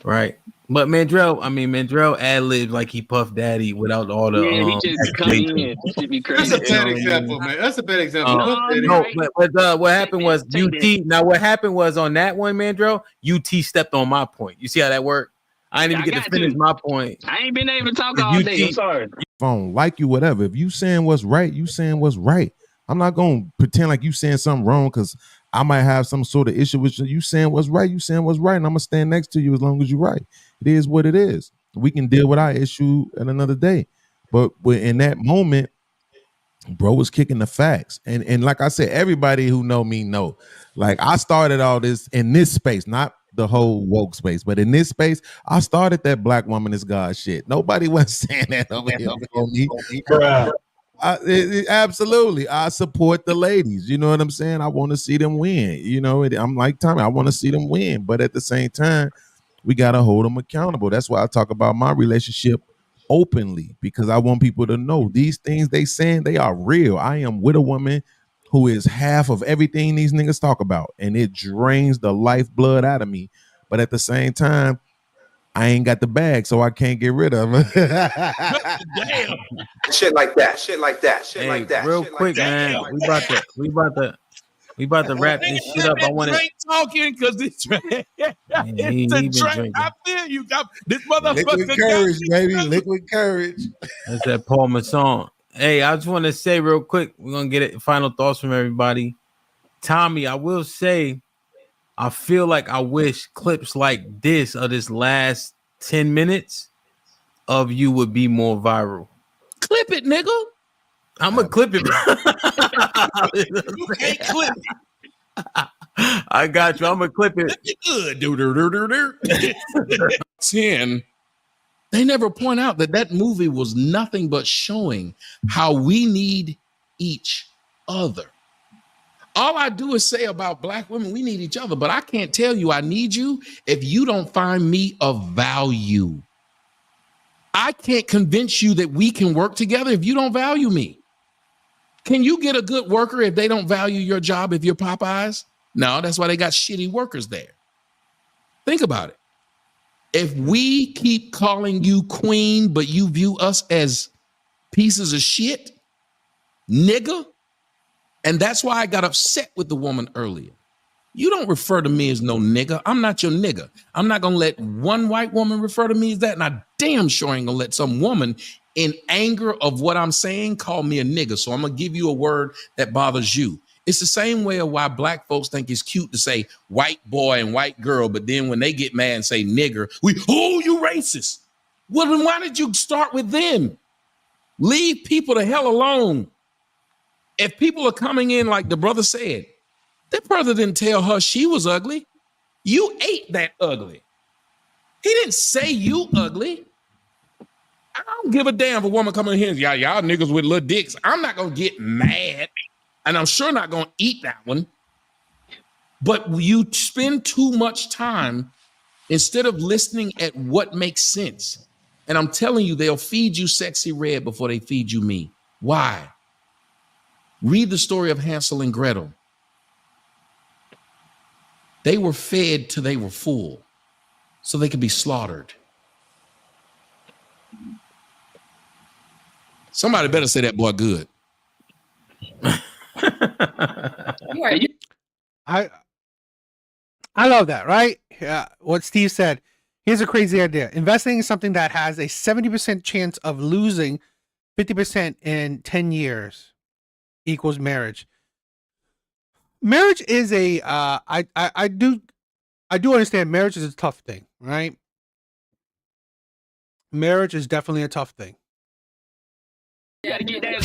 Right. But Mandrell ad-libbed like he Puff Daddy without all the Yeah, he just come accusation. in. That should be That's crazy. a bad example, man. That's a bad example. No, But what happened was Take that. UT. Now what happened was on that one, Mandrell, UT stepped on my point. You see how that worked? I didn't even get to finish my point. I ain't been able to talk all day. I'm sorry. Phone like you, whatever. If you saying what's right, you saying what's right. I'm not gonna pretend like you saying something wrong because I might have some sort of issue with you. You saying what's right, you saying what's right, and I'm gonna stand next to you as long as you're right. It is what it is. We can deal with our issue at another day. But in that moment, bro was kicking the facts. And like I said, everybody who know me know. Like I started all this in this space, not the whole woke space, but in this space, I started that black woman is God shit. Nobody was saying that over here on me. Absolutely. I support the ladies. You know what I'm saying? I want to see them win. You know, I'm like Tommy, I want to see them win. But at the same time, we got to hold them accountable. That's why I talk about my relationship openly, because I want people to know these things they saying, they are real. I am with a woman who is half of everything these niggas talk about, and it drains the lifeblood out of me. But at the same time, I ain't got the bag, so I can't get rid of it. Damn. Shit like that. Shit like that. Shit Hey, like that. real shit quick, like that. man. We about to wrap this shit up. I want to talking because this he it's a been drink. drinking. I feel you got this motherfucker. Liquid courage, baby. Liquid courage. That's that Paul Masson. Hey, I just want to say real quick, we're gonna get it. Final thoughts from everybody. Tommy, I will say, I feel like I wish clips like this of this last 10 minutes of you would be more viral. Clip it, nigga. I'm gonna clip it. You can't clip it. I got you. I'm gonna clip it. Good. 10. They never point out that movie was nothing but showing how we need each other. All I do is say about black women, we need each other, but I can't tell you I need you if you don't find me of value. I can't convince you that we can work together if you don't value me. Can you get a good worker if they don't value your job if you're Popeyes? No, that's why they got shitty workers there. Think about it. If we keep calling you queen, but you view us as pieces of shit, nigga, and that's why I got upset with the woman earlier. You don't refer to me as no nigga. I'm not your nigga. I'm not going to let one white woman refer to me as that, and I damn sure ain't going to let some woman in anger of what I'm saying call me a nigga. So I'm going to give you a word that bothers you. It's the same way of why black folks think it's cute to say white boy and white girl, but then when they get mad and say nigger, you racist. Well, then why did you start with them? Leave people the hell alone. If people are coming in like the brother said, that brother didn't tell her she was ugly. You ate that ugly. He didn't say you ugly. I don't give a damn if a woman coming in here and y'all niggas with little dicks. I'm not going to get mad. And I'm sure not going to eat that one. But you spend too much time instead of listening at what makes sense. And I'm telling you, they'll feed you sexy red before they feed you me. Why? Read the story of Hansel and Gretel. They were fed till they were full so they could be slaughtered. Somebody better say that boy good. I love that, right? Yeah, what Steve said. Here's a crazy idea. Investing in something that has a 70% chance of losing 50% in 10 years equals marriage. Marriage is a I do understand marriage is a tough thing, right? Marriage is definitely a tough thing. You gotta get that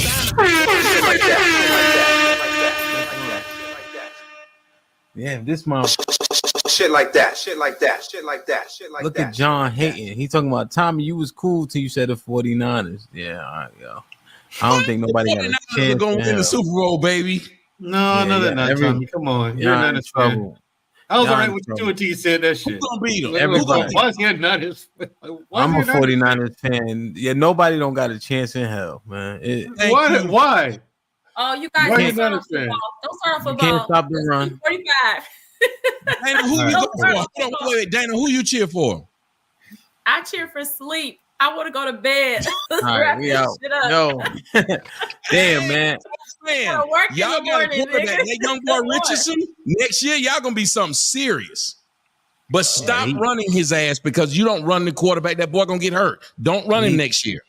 Yeah, this mom. Shit like that. Shit like that. Shit like that. Shit like that. Look at John hating. He talking about Tommy. You was cool till you said the 49ers. Yeah, all right, yo. I don't think nobody got a chance. Going to win the Super Bowl, baby. No, they're not. Tommy, come on, you're not in trouble. I was all right with you until you said that shit. Who's gonna beat them? Everybody. Why is he not his? I'm a 49ers fan. Yeah, nobody don't got a chance in hell, man. Why? Oh, you guys don't start off football. Don't start off football. Can't stop the run. 45. Dana, who you go for? Wait, Dana, who you cheer for? I cheer for sleep. I want to go to bed. All right, we out. No. Damn, man. Man, y'all got a quarterback. That young boy Richardson, next year, y'all going to be something serious. But stop running his ass because you don't run the quarterback. That boy going to get hurt. Don't run him next year.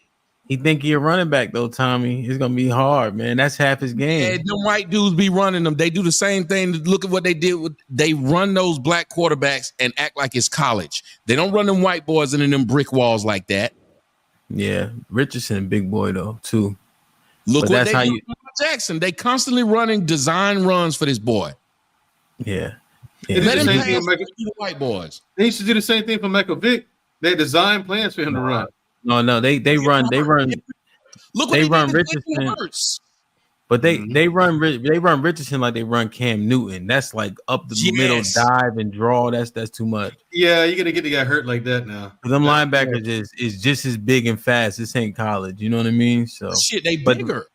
He think he a running back, though, Tommy. It's going to be hard, man. That's half his game. And them white dudes be running them. They do the same thing. Look at what they did. They run those black quarterbacks and act like it's college. They don't run them white boys into them brick walls like that. Yeah, Richardson, big boy, though, too. Look what they do. Jackson, they constantly running design runs for this boy. Yeah. Let him pass the white boys. They used to do the same thing for Michael Vick. They design plans for him to run. No, they run. Look what they run did Richardson, but they run Richardson like they run Cam Newton. That's like up the middle, dive and draw. That's too much. Yeah, you're gonna get the guy hurt like that now. Them linebackers is just as big and fast. This ain't college. You know what I mean? So shit, they bigger.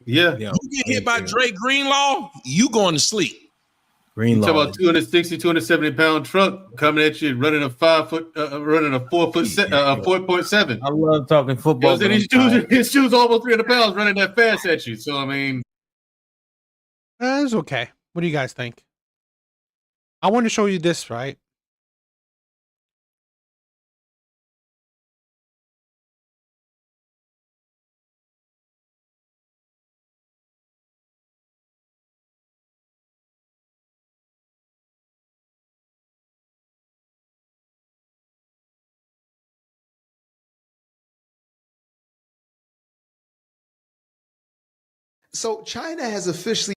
Yeah. You get hit by Dre Greenlaw, you going to sleep. Greenlaw. You talk about 260, 270 pound truck coming at you, running a 5 foot, running a 4.7. I love talking football. His shoes almost 300 pounds running that fast at you. So I mean, it's okay. What do you guys think? I want to show you this, right? So China has officially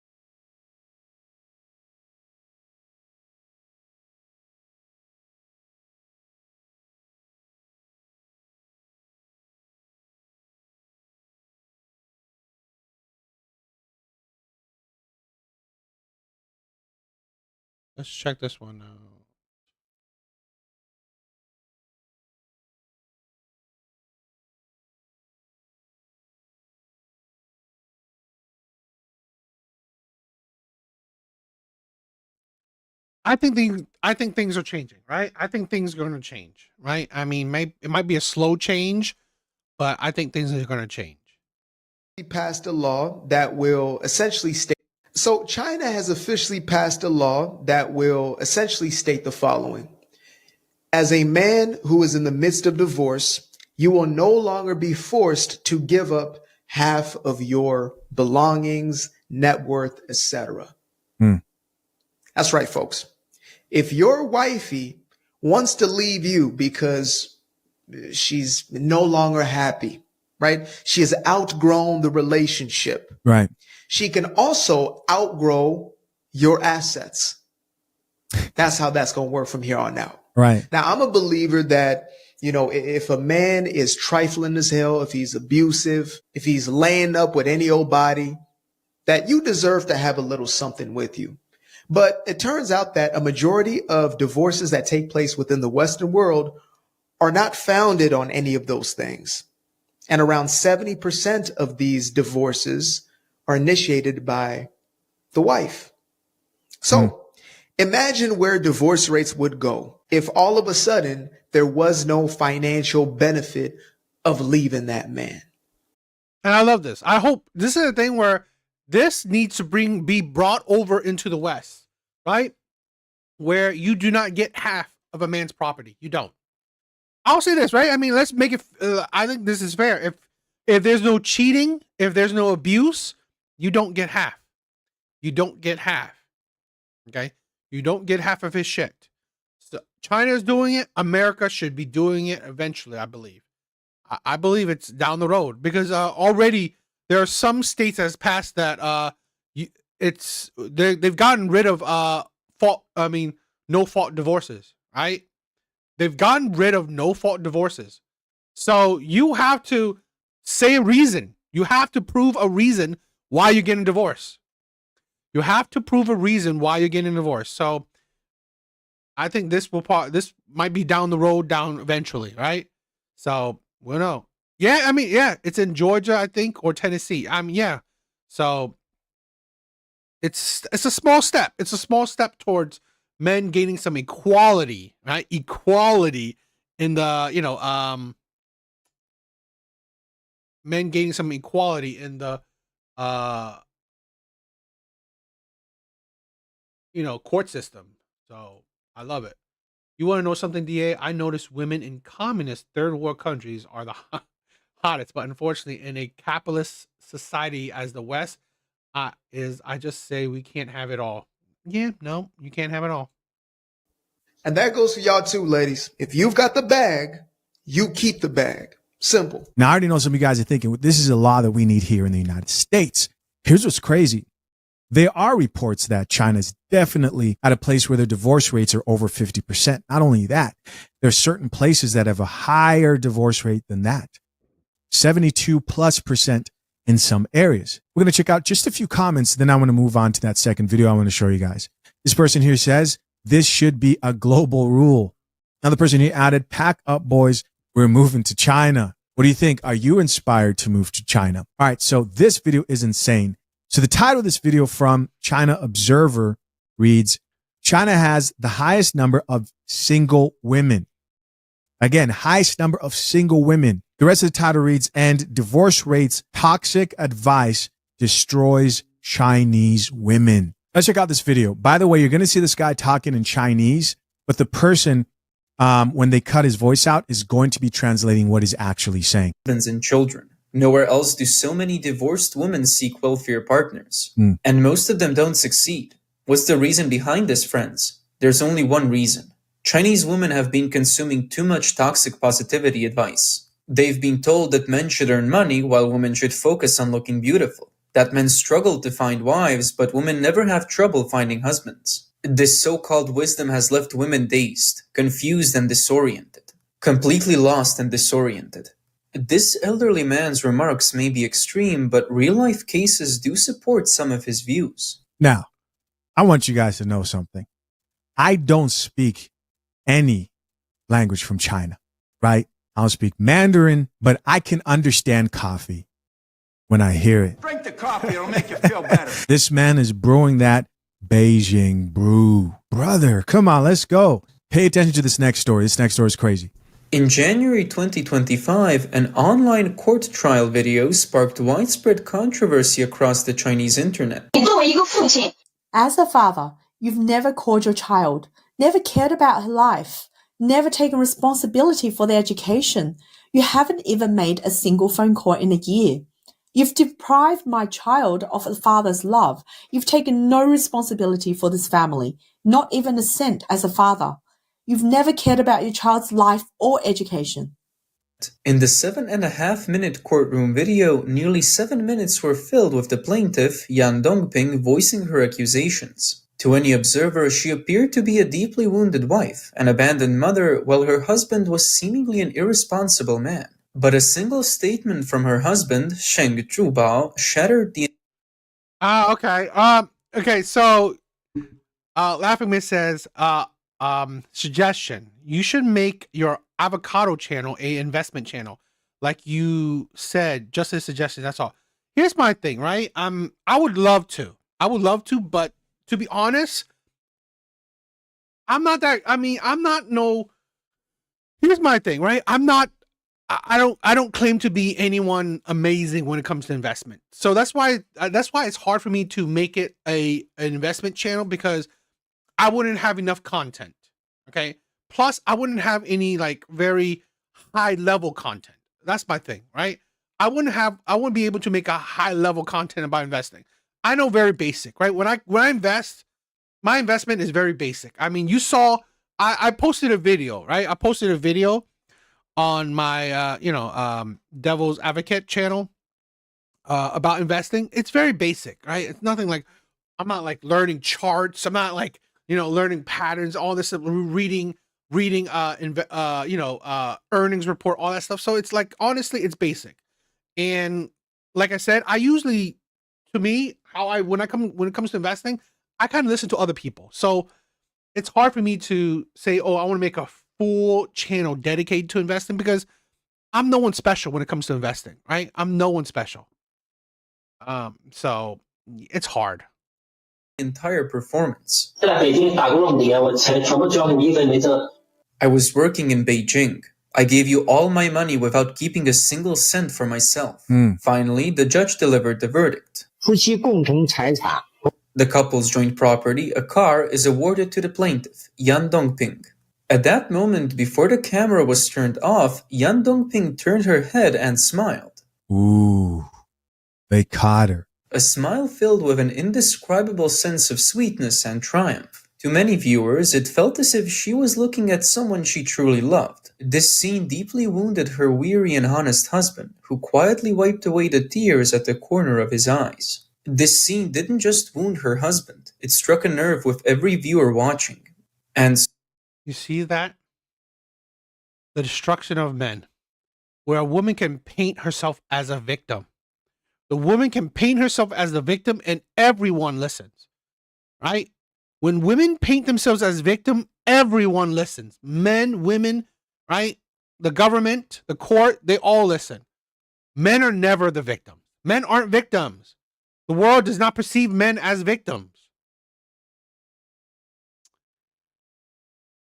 Let's check this one out. I think things are changing, right? I think things are going to change, right? I mean, it might be a slow change, but I think things are going to change. passed a law that will essentially state. So China has officially passed a law that will essentially state the following. As a man who is in the midst of divorce, you will no longer be forced to give up half of your belongings, net worth, etc. That's right, folks. If your wifey wants to leave you because she's no longer happy, right? She has outgrown the relationship. Right. She can also outgrow your assets. That's how that's going to work from here on out. Right. Now, I'm a believer that, you know, if a man is trifling as hell, if he's abusive, if he's laying up with any old body, that you deserve to have a little something with you. But it turns out that a majority of divorces that take place within the Western world are not founded on any of those things. And around 70% of these divorces are initiated by the wife. So imagine where divorce rates would go if all of a sudden there was no financial benefit of leaving that man. And I love this. I hope this is a thing where this needs to be brought over into the West, right? Where you do not get half of a man's property. You don't. I'll say this, right? I mean, let's make it. I think this is fair. If there's no cheating, if there's no abuse, you don't get half. You don't get half. Okay, you don't get half of his shit. So China is doing it. America should be doing it eventually. I believe. I believe it's down the road because already there are some states that has passed that they've gotten rid of no fault divorces, right? They've gotten rid of no fault divorces. So you have to say a reason. You have to prove a reason why you're getting divorced. You have to prove a reason why you're getting divorced. So I think this might be down the road eventually, right? So we'll know. Yeah, I mean, yeah, it's in Georgia, I think, or Tennessee. Yeah. So it's a small step. It's a small step towards men gaining some equality, right? Equality in the men gaining some equality in the court system. So I love it. You want to know something, DA? I noticed women in communist third world countries are the hottest, but unfortunately, in a capitalist society as the West I just say we can't have it all. Yeah, no, you can't have it all. And that goes for y'all too, ladies. If you've got the bag, you keep the bag. Simple. Now, I already know some of you guys are thinking, this is a law that we need here in the United States. Here's what's crazy. There are reports that China's definitely at a place where their divorce rates are over 50%. Not only that, there are certain places that have a higher divorce rate than that. 72+% in some areas. We're going to check out just a few comments. Then I want to move on to that second video I want to show you guys. This person here says, this should be a global rule. Another person here added, pack up, boys. We're moving to China. What do you think? Are you inspired to move to China? All right, so this video is insane. So the title of this video from China Observer reads, China has the highest number of single women. Again, highest number of single women. The rest of the title reads, and divorce rates, toxic advice destroys Chinese women. Let's check out this video. By the way, you're going to see this guy talking in Chinese, but the person, when they cut his voice out, is going to be translating what he's actually saying. And children. Nowhere else do so many divorced women seek welfare partners. And most of them don't succeed. What's the reason behind this, friends? There's only one reason. Chinese women have been consuming too much toxic positivity advice. They've been told that men should earn money while women should focus on looking beautiful. That men struggle to find wives, but women never have trouble finding husbands. This so-called wisdom has left women dazed, confused and disoriented. Completely lost and disoriented. This elderly man's remarks may be extreme, but real-life cases do support some of his views. Now, I want you guys to know something. I don't speak any language from China, right? I don't speak Mandarin, but I can understand coffee when I hear it. Drink the coffee, it'll make you feel better. This man is brewing that Beijing brew. Brother, come on, let's go. Pay attention to this next story. This next story is crazy. In January 2025, an online court trial video sparked widespread controversy across the Chinese internet. As a father, you've never called your child, never cared about her life, never taken responsibility for their education. You haven't even made a single phone call in a year. You've deprived my child of a father's love. You've taken no responsibility for this family, not even a cent as a father. You've never cared about your child's life or education. In the 7.5-minute courtroom video, nearly 7 minutes were filled with the plaintiff, Yan Dongping, voicing her accusations. To any observer, she appeared to be a deeply wounded wife, an abandoned mother, while her husband was seemingly an irresponsible man. But a single statement from her husband, Sheng Zhubao, shattered the... Okay. Okay, so Laughing Miss says, suggestion. You should make your avocado channel a investment channel. Like you said, just a suggestion, that's all. Here's my thing, right? I would love to, but to be honest, here's my thing, right? I don't claim to be anyone amazing when it comes to investment. So that's why it's hard for me to make it an investment channel, because I wouldn't have enough content. Okay. Plus I wouldn't have any like very high level content. That's my thing, right? I wouldn't be able to make a high level content about investing. I know very basic, right? When I invest, my investment is very basic. I mean, you saw, I posted a video, right? I posted a video on my, Devil's Advocate channel, about investing. It's very basic, right? It's nothing like, I'm not like learning charts. I'm not like, learning patterns, all this stuff, reading, earnings report, all that stuff. So it's like, honestly, it's basic. And like I said, when it comes to investing, I kind of listen to other people. So it's hard for me to say, oh, I want to make a full channel dedicated to investing, because I'm no one special when it comes to investing, right? I'm no one special. So it's hard. Entire performance. I was working in Beijing. I gave you all my money without keeping a single cent for myself. Finally, the judge delivered the verdict. The couple's joint property, a car, is awarded to the plaintiff, Yan Dongping. At that moment, before the camera was turned off, Yan Dongping turned her head and smiled. Ooh, they caught her. A smile filled with an indescribable sense of sweetness and triumph. To many viewers, it felt as if she was looking at someone she truly loved. This scene deeply wounded her weary and honest husband, who quietly wiped away the tears at the corner of his eyes. This scene didn't just wound her husband, it struck a nerve with every viewer watching. And you see that? The destruction of men, where a woman can paint herself as a victim. The woman can paint herself as the victim and everyone listens, right? When women paint themselves as victim, everyone listens. Men, women, right? The government, the court, they all listen. Men are never the victim. Men aren't victims. The world does not perceive men as victims.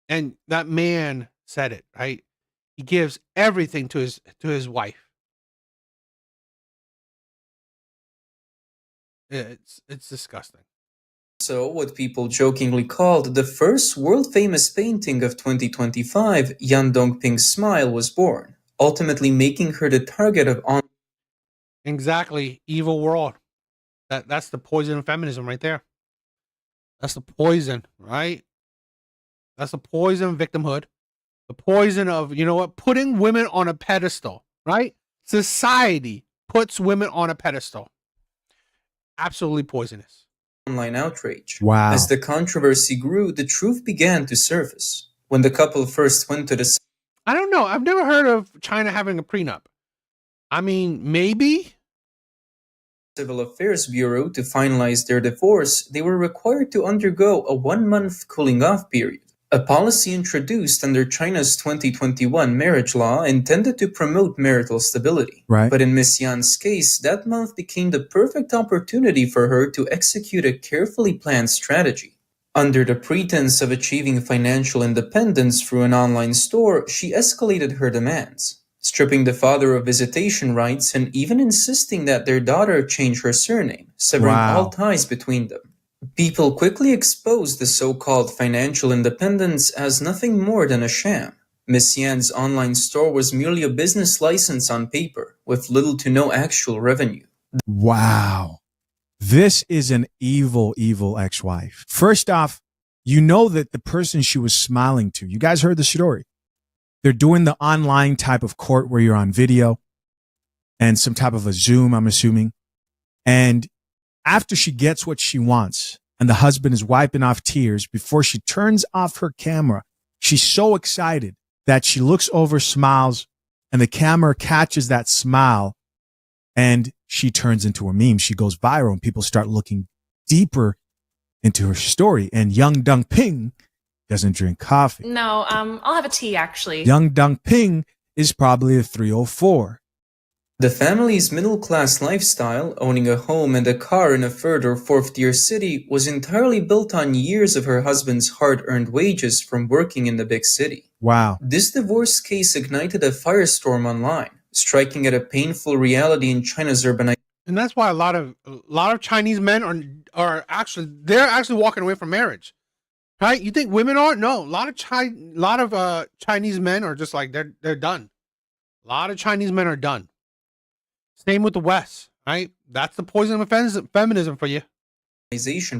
And that man said it, right? He gives everything to his wife. It's disgusting. So, what people jokingly called the first world-famous painting of 2025, Yan Dongping's smile, was born, ultimately making her the target of Exactly, evil world. That's the poison of feminism right there. That's the poison, right? That's the poison of victimhood. The poison of, you know what, putting women on a pedestal, right? Society puts women on a pedestal. Absolutely poisonous. Online outrage. Wow. As the controversy grew, the truth began to surface. When the couple first went to the I don't know. I've never heard of China having a prenup. I mean, maybe. Civil Affairs Bureau to finalize their divorce, they were required to undergo a 1-month cooling off period. A policy introduced under China's 2021 marriage law intended to promote marital stability. Right. But in Miss Yan's case, that month became the perfect opportunity for her to execute a carefully planned strategy. Under the pretense of achieving financial independence through an online store, she escalated her demands, stripping the father of visitation rights and even insisting that their daughter change her surname, severing all ties between them. People quickly exposed the so-called financial independence as nothing more than a sham. Miss Yan's online store was merely a business license on paper, with little to no actual revenue. Wow. This is an evil, evil ex-wife. First off, you know that the person she was smiling to, you guys heard the story. They're doing the online type of court where you're on video and some type of a Zoom, I'm assuming. And after she gets what she wants and the husband is wiping off tears before she turns off her camera, she's so excited that she looks over, smiles, and the camera catches that smile and she turns into a meme. She goes viral and people start looking deeper into her story. And Young Dong Ping doesn't drink coffee. No, I'll have a tea actually. Young Dong Ping is probably a 304. The family's middle-class lifestyle, owning a home and a car in a third or fourth-tier city, was entirely built on years of her husband's hard-earned wages from working in the big city. Wow. This divorce case ignited a firestorm online, striking at a painful reality in China's urbanization. And that's why a lot of Chinese men are actually walking away from marriage. Right? You think women are? No. A lot of Chinese men are just like they're done. A lot of Chinese men are done. Same with the West, right? That's the poison of feminism for you.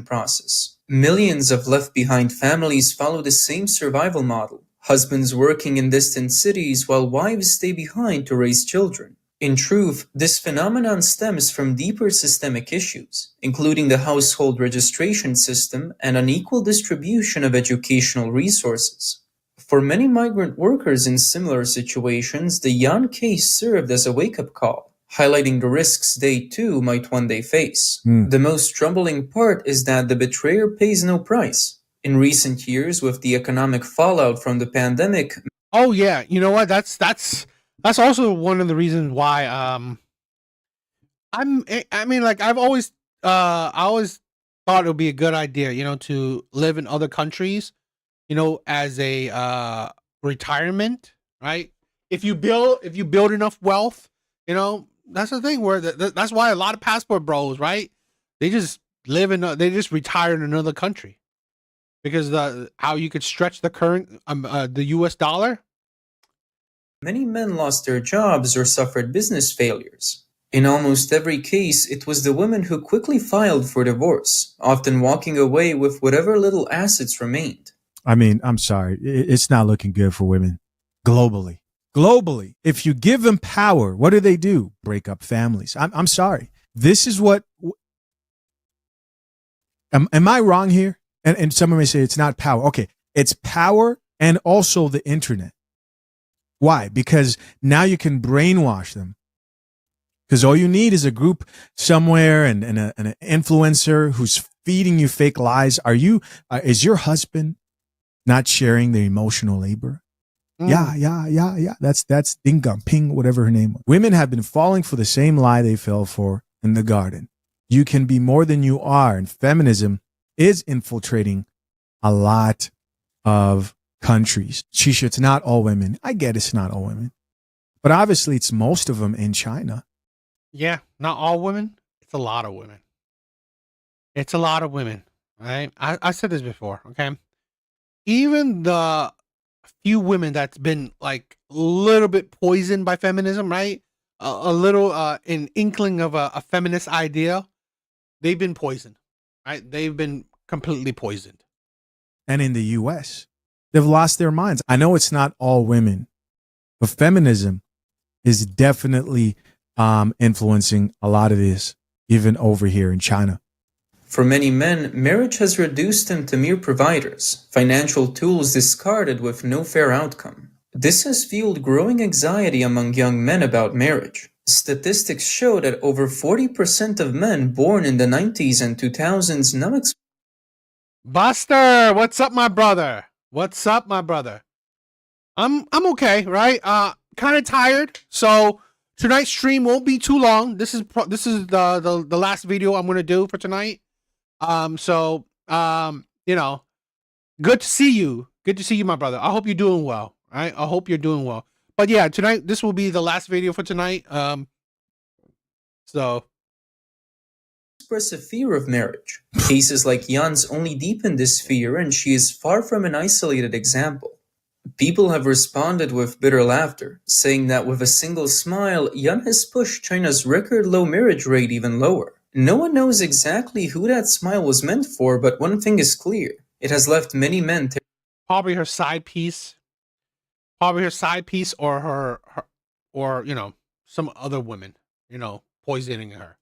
Process. Millions of left-behind families follow the same survival model. Husbands working in distant cities while wives stay behind to raise children. In truth, this phenomenon stems from deeper systemic issues, including the household registration system and unequal distribution of educational resources. For many migrant workers in similar situations, the Yan case served as a wake-up call, highlighting the risks they too might one day face. The most troubling part is that the betrayer pays no price. In recent years, with the economic fallout from the pandemic... Oh yeah, you know what? That's also one of the reasons why I've always I always thought it would be a good idea, to live in other countries, as a retirement, right? If you build enough wealth, that's the thing where that's why a lot of passport bros, right? They just they just retire in another country because how you could stretch the current the US dollar. Many men lost their jobs or suffered business failures. In almost every case, it was the women who quickly filed for divorce, often walking away with whatever little assets remained. I mean, I'm sorry. It's not looking good for women globally. Globally, if you give them power, what do? Break up families. I'm sorry. This is what. Am I wrong here? And someone may say it's not power. Okay, it's power and also the internet. Why? Because now you can brainwash them. Because all you need is a group somewhere and an influencer who's feeding you fake lies. Is your husband not sharing the emotional labor? Yeah. That's Ding Gum Ping, whatever her name was. Women have been falling for the same lie they fell for in the garden. You can be more than you are. And feminism is infiltrating a lot of countries. Shisha, it's not all women. I get it's not all women. But obviously it's most of them in China. Yeah, not all women. It's a lot of women. It's a lot of women, right? I said this before, okay? Even the few women that's been like a little bit poisoned by feminism, right? A little an inkling of a feminist idea, they've been poisoned, right? They've been completely poisoned. And in the US, they've lost their minds. I know it's not all women, but feminism is definitely influencing a lot of this, even over here in China. For many men, marriage has reduced them to mere providers, financial tools discarded with no fair outcome. This has fueled growing anxiety among young men about marriage. Statistics show that over 40% of men born in the 90s and 2000s now Buster, what's up, my brother? What's up, my brother? I'm okay, right? Kind of tired, so tonight's stream won't be too long. This is the last video I'm gonna do for tonight. Good to see you. Good to see you, my brother. I hope you're doing well. Right? I hope you're doing well. But yeah, tonight this will be the last video for tonight. express a fear of marriage. Cases like Yan's only deepen this fear, and she is far from an isolated example. People have responded with bitter laughter, saying that with a single smile, Yan has pushed China's record low marriage rate even lower. No one knows exactly who that smile was meant for, but one thing is clear. It has left many men probably her side piece. Probably her side piece or her or some other women, poisoning her.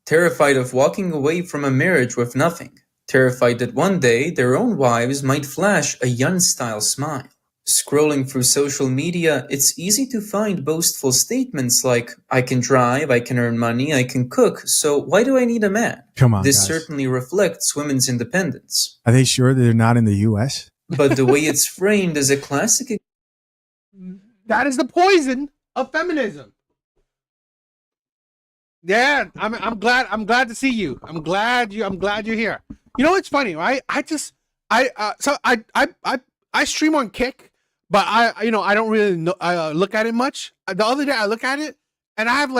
Terrified of walking away from a marriage with nothing. Terrified that one day their own wives might flash a Yan-style smile. Scrolling through social media, it's easy to find boastful statements like, I can drive, I can earn money, I can cook, so why do I need a man? Come on, This guys. certainly reflects women's independence. Are they sure they're not in the U.S.? But the way it's framed is a classic. That is the poison of feminism. Yeah, I'm glad to see you. I'm glad you're here. You know what's funny, right? I stream on Kick, but I don't really look at it much. The other day I look at it and I have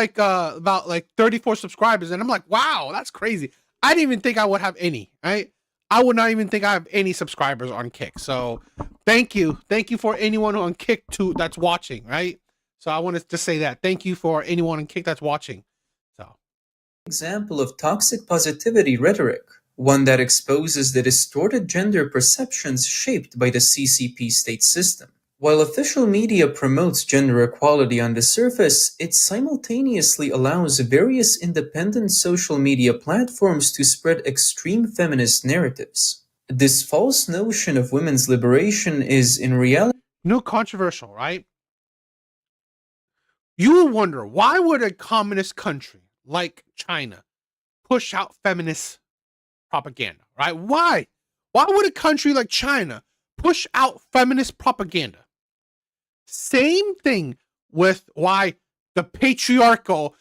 about 34 subscribers, and I'm like, wow, that's crazy. I didn't even think I would have any, right? I would not even think I have any subscribers on Kick. So thank you for anyone on Kick that's watching, right? So I want to just say that. Thank you for anyone on Kick that's watching. Example of toxic positivity rhetoric, one that exposes the distorted gender perceptions shaped by the CCP state system. While official media promotes gender equality on the surface, it simultaneously allows various independent social media platforms to spread extreme feminist narratives. This false notion of women's liberation is, in reality, controversial, right? You will wonder, why would a communist country like China push out feminist propaganda, right? Why would a country like China push out feminist propaganda? Same thing with why the patriarchal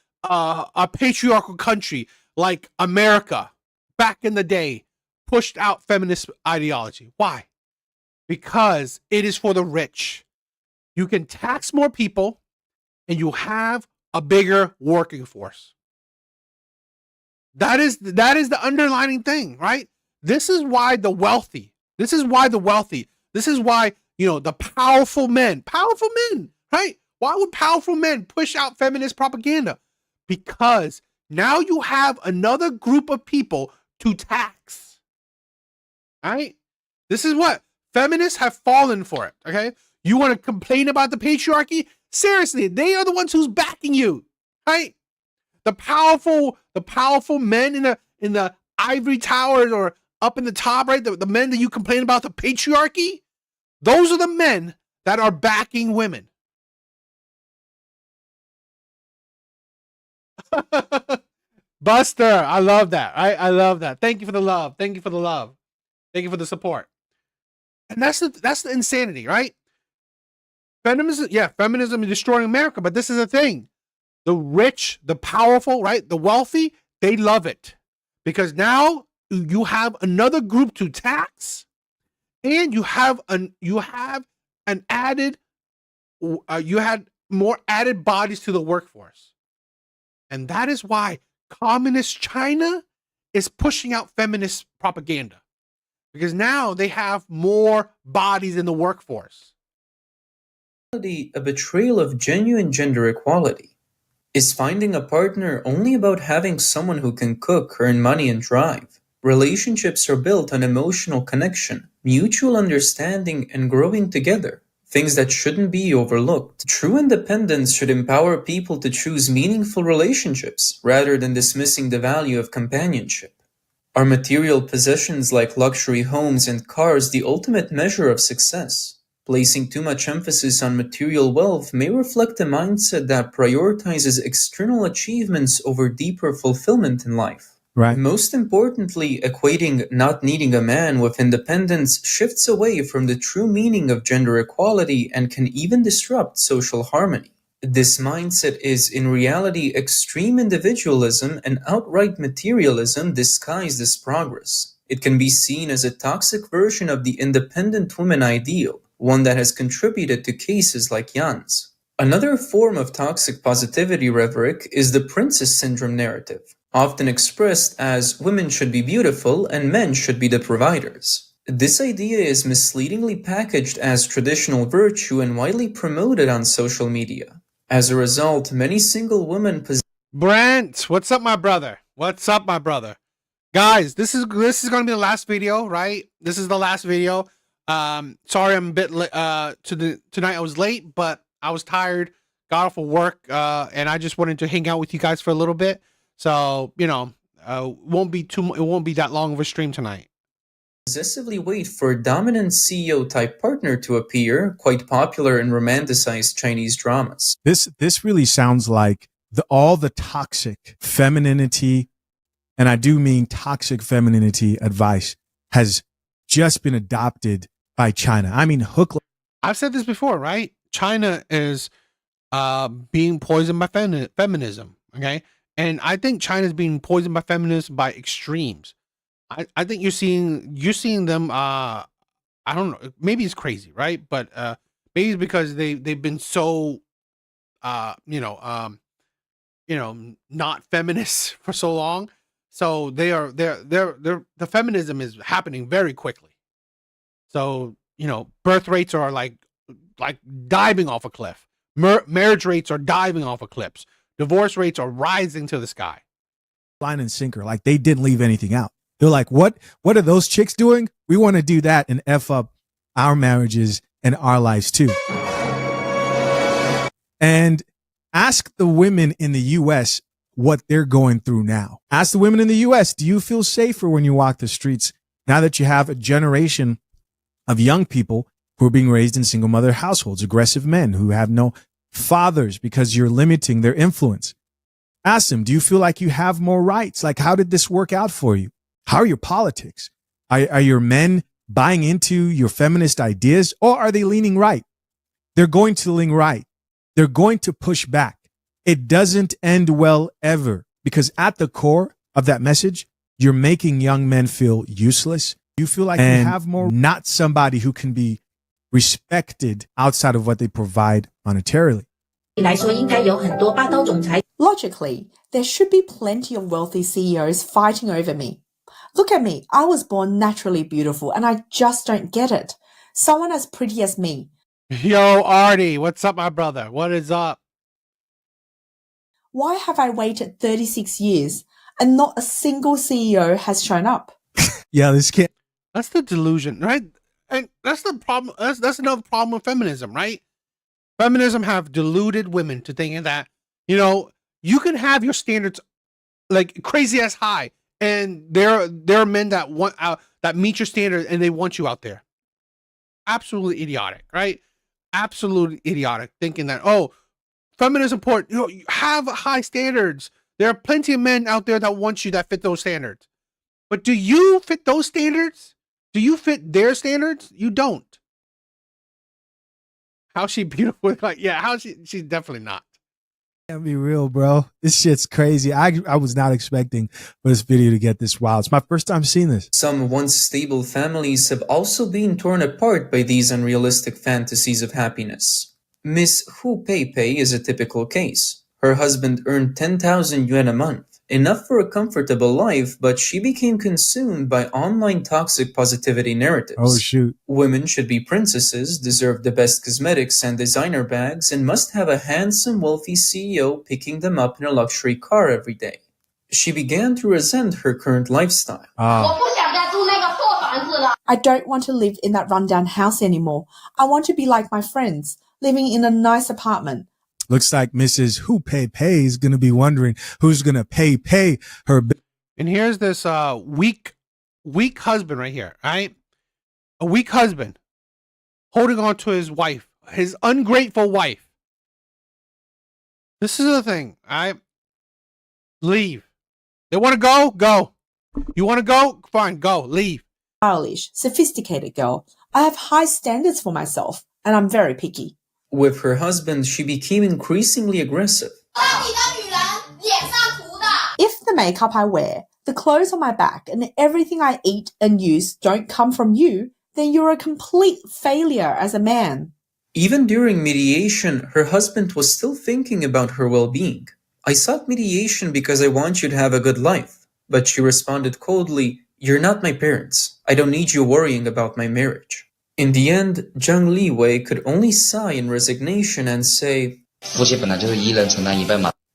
country like America back in the day pushed out feminist ideology. Why? because it is for the rich. You can tax more people and you have a bigger working force. That is the underlining thing, right? This is why the wealthy, this is why, the powerful men, right? Why would powerful men push out feminist propaganda? Because now you have another group of people to tax, right? This is what feminists have fallen for it, okay? You want to complain about the patriarchy? Seriously, they are the ones who's backing you, right? The powerful men in the ivory towers or up in the top, right? The men that you complain about the patriarchy, those are the men that are backing women. Buster, I love that. I love that. Thank you for the love. Thank you for the love. Thank you for the support. And that's the insanity, right? Feminism is destroying America, but this is the thing. The rich, the powerful, right? The wealthy, they love it. Because now you have another group to tax, and you had more added bodies to the workforce. And that is why communist China is pushing out feminist propaganda. Because now they have more bodies in the workforce. A betrayal of genuine gender equality. Is finding a partner only about having someone who can cook, earn money, and drive? Relationships are built on emotional connection, mutual understanding, and growing together. Things that shouldn't be overlooked. True independence should empower people to choose meaningful relationships rather than dismissing the value of companionship. Are material possessions like luxury homes and cars the ultimate measure of success? Placing too much emphasis on material wealth may reflect a mindset that prioritizes external achievements over deeper fulfillment in life. Right. Most importantly, equating not needing a man with independence shifts away from the true meaning of gender equality and can even disrupt social harmony. This mindset is, in reality, extreme individualism and outright materialism disguised as progress. It can be seen as a toxic version of the independent woman ideal, one that has contributed to cases like Jan's. Another form of toxic positivity rhetoric is the princess syndrome narrative, often expressed as women should be beautiful and men should be the providers. This idea is misleadingly packaged as traditional virtue and widely promoted on social media. As a result, many single women possess. Brent, what's up, my brother? What's up, my brother? Guys, this is going to be the last video, right? This is the last video. Sorry I'm a bit tonight I was late, but I was tired, got off of work, and I just wanted to hang out with you guys for a little bit. So, it won't be that long of a stream tonight. Possessively wait for a dominant CEO type partner to appear, quite popular in romanticized Chinese dramas. This really sounds like all the toxic femininity, and I do mean toxic femininity advice, has just been adopted by China. I mean, I've said this before, right? China is being poisoned by feminism, okay? And I think China's being poisoned by feminism by extremes. I think you're seeing them. I don't know. Maybe it's crazy, right? But maybe it's because they've been so, not feminists for so long. So the feminism is happening very quickly. So birth rates are like diving off a cliff. Marriage rates are diving off of cliffs. Divorce rates are rising to the sky. Line and sinker, like they didn't leave anything out. They're like, what are those chicks doing? We want to do that and F up our marriages and our lives too. And ask the women in the U.S. what they're going through now. Ask the women in the U.S., do you feel safer when you walk the streets now that you have a generation of young people who are being raised in single mother households, aggressive men who have no fathers because you're limiting their influence? Ask them, do you feel like you have more rights? Like, how did this work out for you? How are your politics? Are your men buying into your feminist ideas, or are they leaning right? They're going to lean right. They're going to push back. It doesn't end well ever, because at the core of that message, you're making young men feel useless. You feel like you have more, not somebody who can be respected outside of what they provide monetarily. Logically, there should be plenty of wealthy CEOs fighting over me. Look at me, I was born naturally beautiful and I just don't get it. Someone as pretty as me. Yo, Artie, what's up, my brother? What is up? Why have I waited 36 years and not a single CEO has shown up? Yeah, this can't. That's the delusion, right? And that's the problem. That's another problem with feminism, right? Feminism have deluded women to thinking that, you know, you can have your standards like crazy as high, and there are men that want that meet your standards and they want you out there. Absolutely idiotic, right? Absolutely idiotic, thinking that, oh, feminism support, you know, you have high standards. There are plenty of men out there that want you that fit those standards. But do you fit those standards? Do you fit their standards? You don't. How's she beautiful? Like, yeah, how's she? She's definitely not. Can't be real, bro. This shit's crazy. I was not expecting for this video to get this wild. It's my first time seeing this. Some once stable families have also been torn apart by these unrealistic fantasies of happiness. Miss Hu Pei Pei is a typical case. Her husband earned 10,000 yuan a month, enough for a comfortable life, but she became consumed by online toxic positivity narratives. Oh, shoot. Women should be princesses, deserve the best cosmetics and designer bags, and must have a handsome, wealthy CEO picking them up in a luxury car every day. She began to resent her current lifestyle. I don't want to live in that rundown house anymore. I want to be like my friends, living in a nice apartment. Looks like Mrs. Hu Pei Pei is going to be wondering who's going to pay her. And here's this weak husband right here, right? A weak husband holding on to his wife, his ungrateful wife. This is the thing, I leave. They want to go? Go. You want to go? Fine, go. Leave. Stylish, sophisticated girl. I have high standards for myself, and I'm very picky. With her husband, she became increasingly aggressive. If the makeup I wear, the clothes on my back, and everything I eat and use don't come from you, then you're a complete failure as a man. Even during mediation, her husband was still thinking about her well-being. I sought mediation because I want you to have a good life. But she responded coldly, "You're not my parents. I don't need you worrying about my marriage." In the end, Zhang Liwei could only sigh in resignation and say,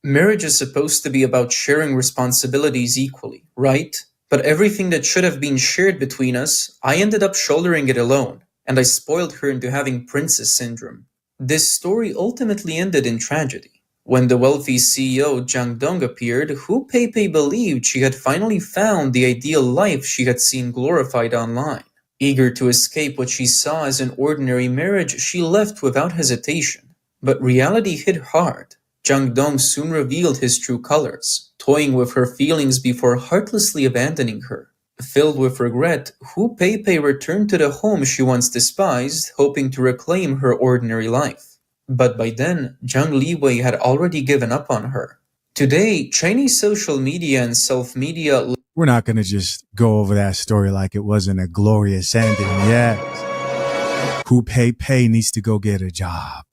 "Marriage is supposed to be about sharing responsibilities equally, right? But everything that should have been shared between us, I ended up shouldering it alone, and I spoiled her into having princess syndrome." This story ultimately ended in tragedy. When the wealthy CEO Zhang Dong appeared, Hu Pei Pei believed she had finally found the ideal life she had seen glorified online. Eager to escape what she saw as an ordinary marriage, she left without hesitation. But reality hit hard. Zhang Dong soon revealed his true colors, toying with her feelings before heartlessly abandoning her. Filled with regret, Hu Pei Pei returned to the home she once despised, hoping to reclaim her ordinary life. But by then, Zhang Liwei had already given up on her. Today, Chinese social media and self-media... We're not going to just go over that story like it wasn't a glorious ending. Yes. Hu Pei Pei needs to go get a job.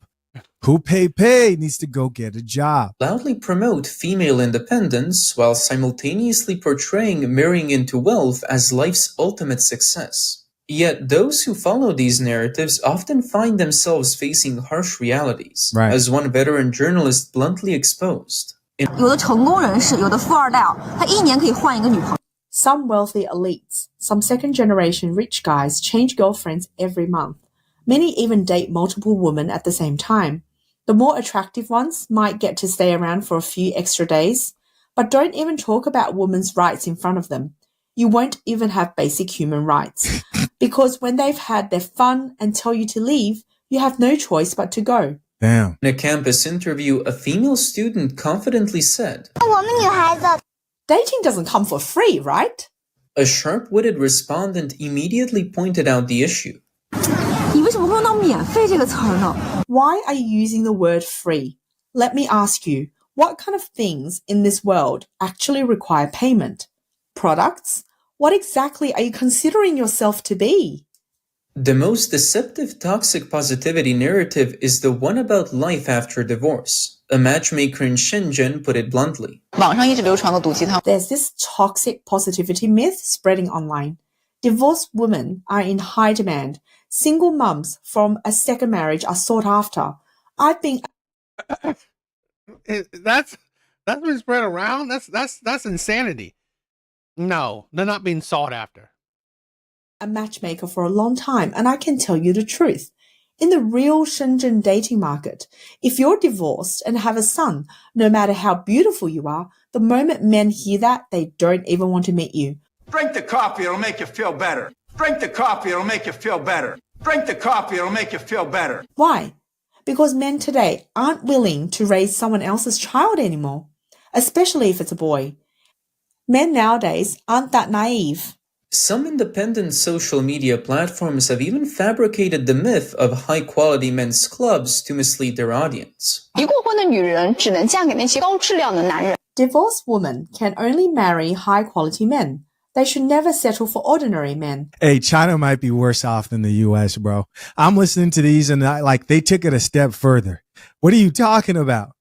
Hu Pei Pei needs to go get a job. Loudly promote female independence while simultaneously portraying marrying into wealth as life's ultimate success. Yet those who follow these narratives often find themselves facing harsh realities, right, as one veteran journalist bluntly exposed. Some wealthy elites, some second-generation rich guys change girlfriends every month. Many even date multiple women at the same time. The more attractive ones might get to stay around for a few extra days, but don't even talk about women's rights in front of them. You won't even have basic human rights. Because when they've had their fun and tell you to leave, you have no choice but to go. Damn. In a campus interview, a female student confidently said, "Dating doesn't come for free, right?" A sharp-witted respondent immediately pointed out the issue. Why are you using the word free? Let me ask you, what kind of things in this world actually require payment? Products? What exactly are you considering yourself to be? The most deceptive toxic positivity narrative is the one about life after divorce. A matchmaker in Shenzhen put it bluntly. There's this toxic positivity myth spreading online. Divorced women are in high demand. Single mums from a second marriage are sought after. I've been That's been spread around. That's insanity. No, they're not being sought after. a matchmaker for a long time, and I can tell you the truth. In the real Shenzhen dating market, if you're divorced and have a son, no matter how beautiful you are, the moment men hear that, they don't even want to meet you. Drink the coffee, it'll make you feel better. Drink the coffee, it'll make you feel better. Drink the coffee, it'll make you feel better. Why? Because men today aren't willing to raise someone else's child anymore, especially if it's a boy. Men nowadays aren't that naive. Some independent social media platforms have even fabricated the myth of high-quality men's clubs to mislead their audience. Divorced women can only marry high-quality men. They should never settle for ordinary men. Hey, China might be worse off than the US, bro. I'm listening to these and they took it a step further. What are you talking about?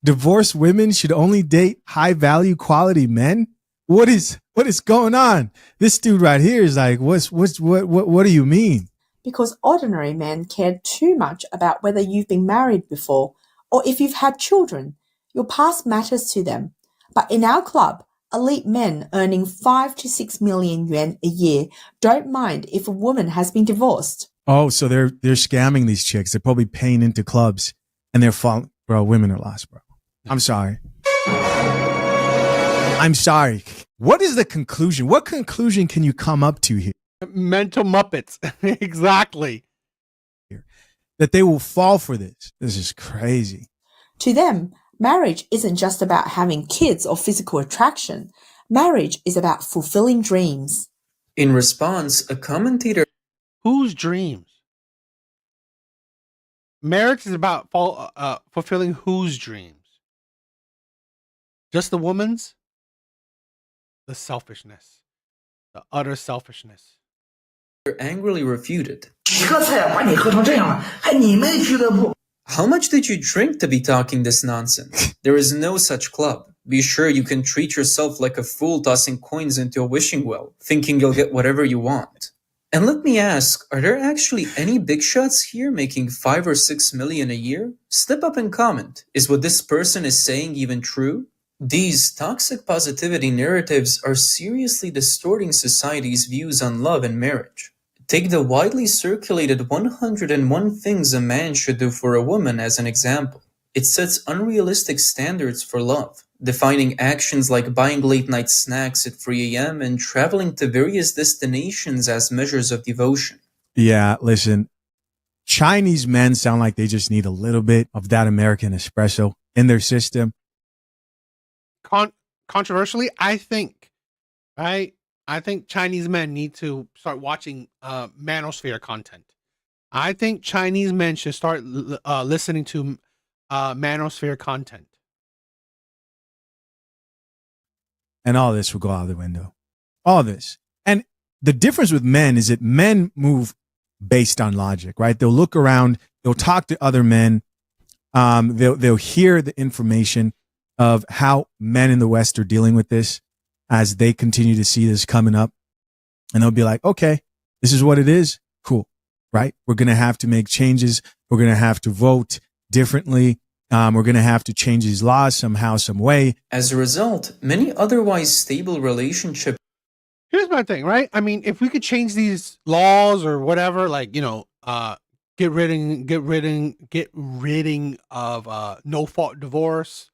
Divorced women should only date high-value quality men? What is going on? This dude right here is like, what do you mean? Because ordinary men care too much about whether you've been married before or if you've had children. Your past matters to them. But in our club, elite men earning 5 to 6 million yuan a year don't mind if a woman has been divorced. Oh, so they're scamming these chicks. They're probably paying into clubs and they're falling. Bro, women are lost, bro. I'm sorry. I'm sorry. What is the conclusion? What conclusion can you come up to here? Mental Muppets. Exactly. That they will fall for this. This is crazy. To them, marriage isn't just about having kids or physical attraction. Marriage is about fulfilling dreams. In response, a commentator... Whose dreams? Marriage is about fulfilling whose dreams? Just the woman's? The selfishness. The utter selfishness. Angrily refuted. How much did you drink to be talking this nonsense? There is no such club. Be sure you can treat yourself like a fool tossing coins into a wishing well, thinking you'll get whatever you want. And let me ask, are there actually any big shots here making 5 or 6 million a year? Step up and comment. Is what this person is saying even true? These toxic positivity narratives are seriously distorting society's views on love and marriage. Take the widely circulated 101 things a man should do for a woman as an example. It sets unrealistic standards for love, defining actions like buying late-night snacks at 3 a.m. and traveling to various destinations as measures of devotion. Yeah, listen, Chinese men sound like they just need a little bit of that American espresso in their system. Controversially, I think Chinese men need to start watching manosphere content. I think Chinese men should start listening to manosphere content. And all this will go out the window. All this. And the difference with men is that men move based on logic, right? They'll look around, they'll talk to other men, they'll hear the information of how men in the West are dealing with this as they continue to see this coming up. And they'll be like, okay, this is what it is. Cool. Right? We're going to have to make changes. We're going to have to vote differently. We're going to have to change these laws somehow, some way. As a result, many otherwise stable relationships. Here's my thing, right? I mean, if we could change these laws or whatever, like, get rid of no fault divorce.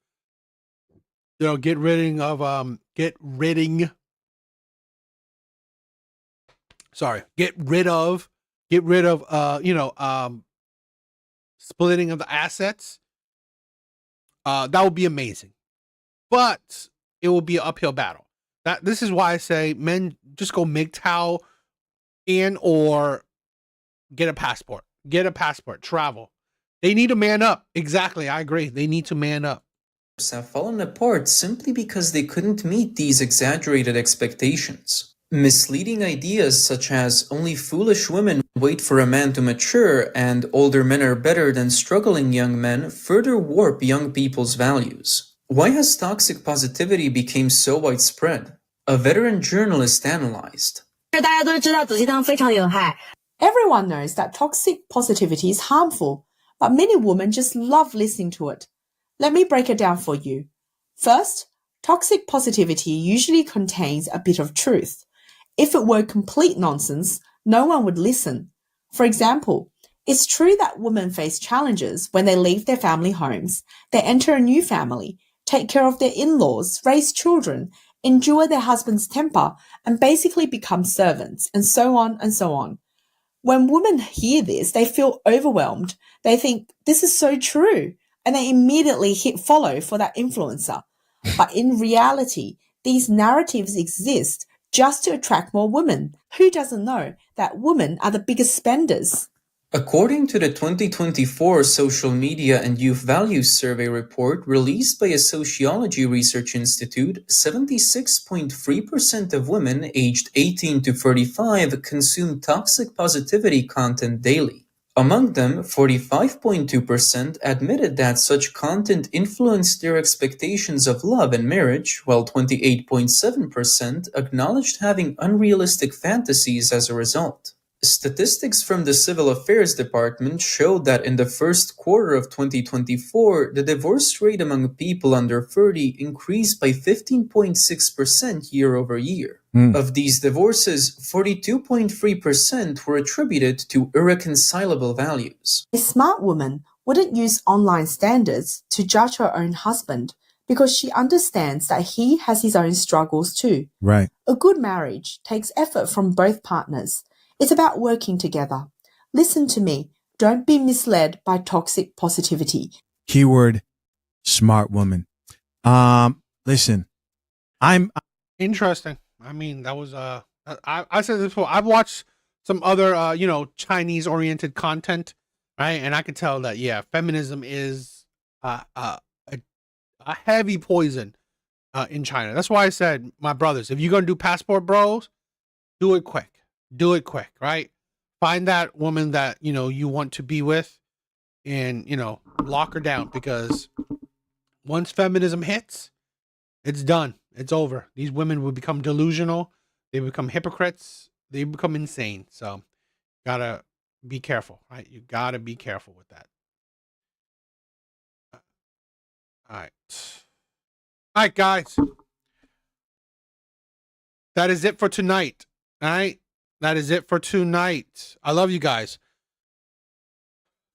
Get rid of splitting of the assets. That would be amazing. But it will be an uphill battle. This is why I say men just go MGTOW or get a passport. Travel. They need to man up. Exactly. I agree. They need to man up. Have fallen apart simply because they couldn't meet these exaggerated expectations. Misleading ideas such as only foolish women wait for a man to mature and older men are better than struggling young men further warp young people's values. Why has toxic positivity become so widespread? A veteran journalist analyzed. Everyone knows that toxic positivity is harmful, but many women just love listening to it. Let me break it down for you. First, toxic positivity usually contains a bit of truth. If it were complete nonsense, no one would listen. For example, it's true that women face challenges when they leave their family homes, they enter a new family, take care of their in-laws, raise children, endure their husband's temper, and basically become servants, and so on and so on. When women hear this, they feel overwhelmed. They think, this is so true, and they immediately hit follow for that influencer. But in reality, these narratives exist just to attract more women. Who doesn't know that women are the biggest spenders? According to the 2024 Social Media and Youth Values Survey report released by a sociology research institute, 76.3% of women aged 18 to 35 consume toxic positivity content daily. Among them, 45.2% admitted that such content influenced their expectations of love and marriage, while 28.7% acknowledged having unrealistic fantasies as a result. Statistics from the Civil Affairs Department showed that in the first quarter of 2024, the divorce rate among people under 30 increased by 15.6% year over year. Of these divorces, 42.3% were attributed to irreconcilable values. A smart woman wouldn't use online standards to judge her own husband because she understands that he has his own struggles too. Right. A good marriage takes effort from both partners. It's about working together. Listen to me. Don't be misled by toxic positivity. Keyword, smart woman. Listen, I'm interesting. I mean, that was I said this before. I've watched some other Chinese oriented content, right? And I could tell that feminism is a heavy poison in China. That's why I said, my brothers, if you're gonna do passport bros, do it quick. Do it quick, right? Find that woman that you want to be with, and lock her down, because once feminism hits, it's done. It's over. These women will become delusional. They become hypocrites. They become insane. So, gotta be careful, right? You gotta be careful with that. All right, guys. That is it for tonight. All right, that is it for tonight. I love you guys.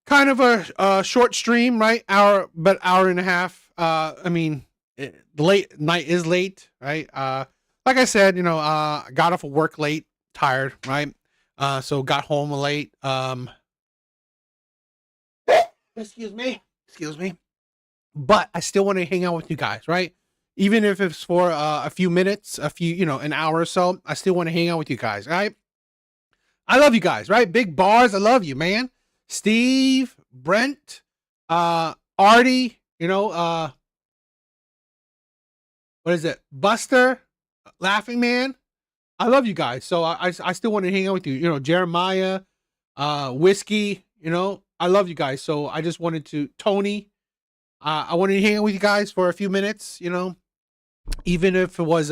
Kind of a short stream, right? Hour and a half. The late night is late, right? Like I said, got off of work late, tired, right? So got home late. Excuse me. But I still want to hang out with you guys, right? Even if it's for a few minutes, an hour or so, I still want to hang out with you guys, right? I love you guys, right? Big bars, I love you, man. Steve, Brent, Artie, what is it? Buster, Laughing Man. I love you guys. So I still want to hang out with you. Jeremiah, Whiskey, I love you guys. So I just wanted to, Tony, I wanted to hang out with you guys for a few minutes, even if it was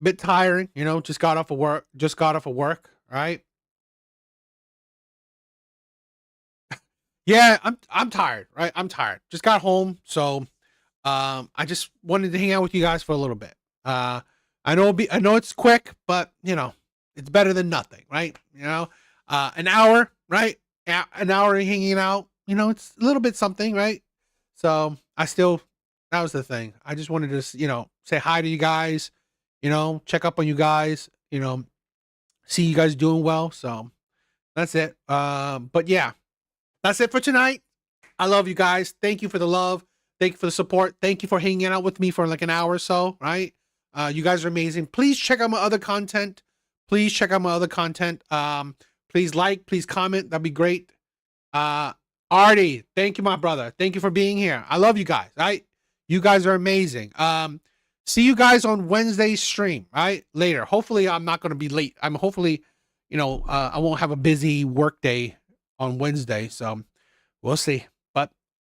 bit tiring, just got off of work, right? Yeah, I'm tired, right? I'm tired. Just got home, so I just wanted to hang out with you guys for a little bit. I know it's quick, but it's better than nothing, right? An hour, right? An hour hanging out, it's a little bit something, right? So that was the thing. I just wanted to, say hi to you guys, check up on you guys, see you guys doing well. So that's it. But yeah, that's it for tonight. I love you guys. Thank you for the love. Thank you for the support. Thank you for hanging out with me for like an hour or so, right? You guys are amazing. Please check out my other content. Please like, please comment. That'd be great. Artie, thank you, my brother. Thank you for being here. I love you guys. Right? You guys are amazing. See you guys on Wednesday's stream, right? Later. Hopefully, I'm not going to be late. I'm hopefully, I won't have a busy work day on Wednesday. So we'll see.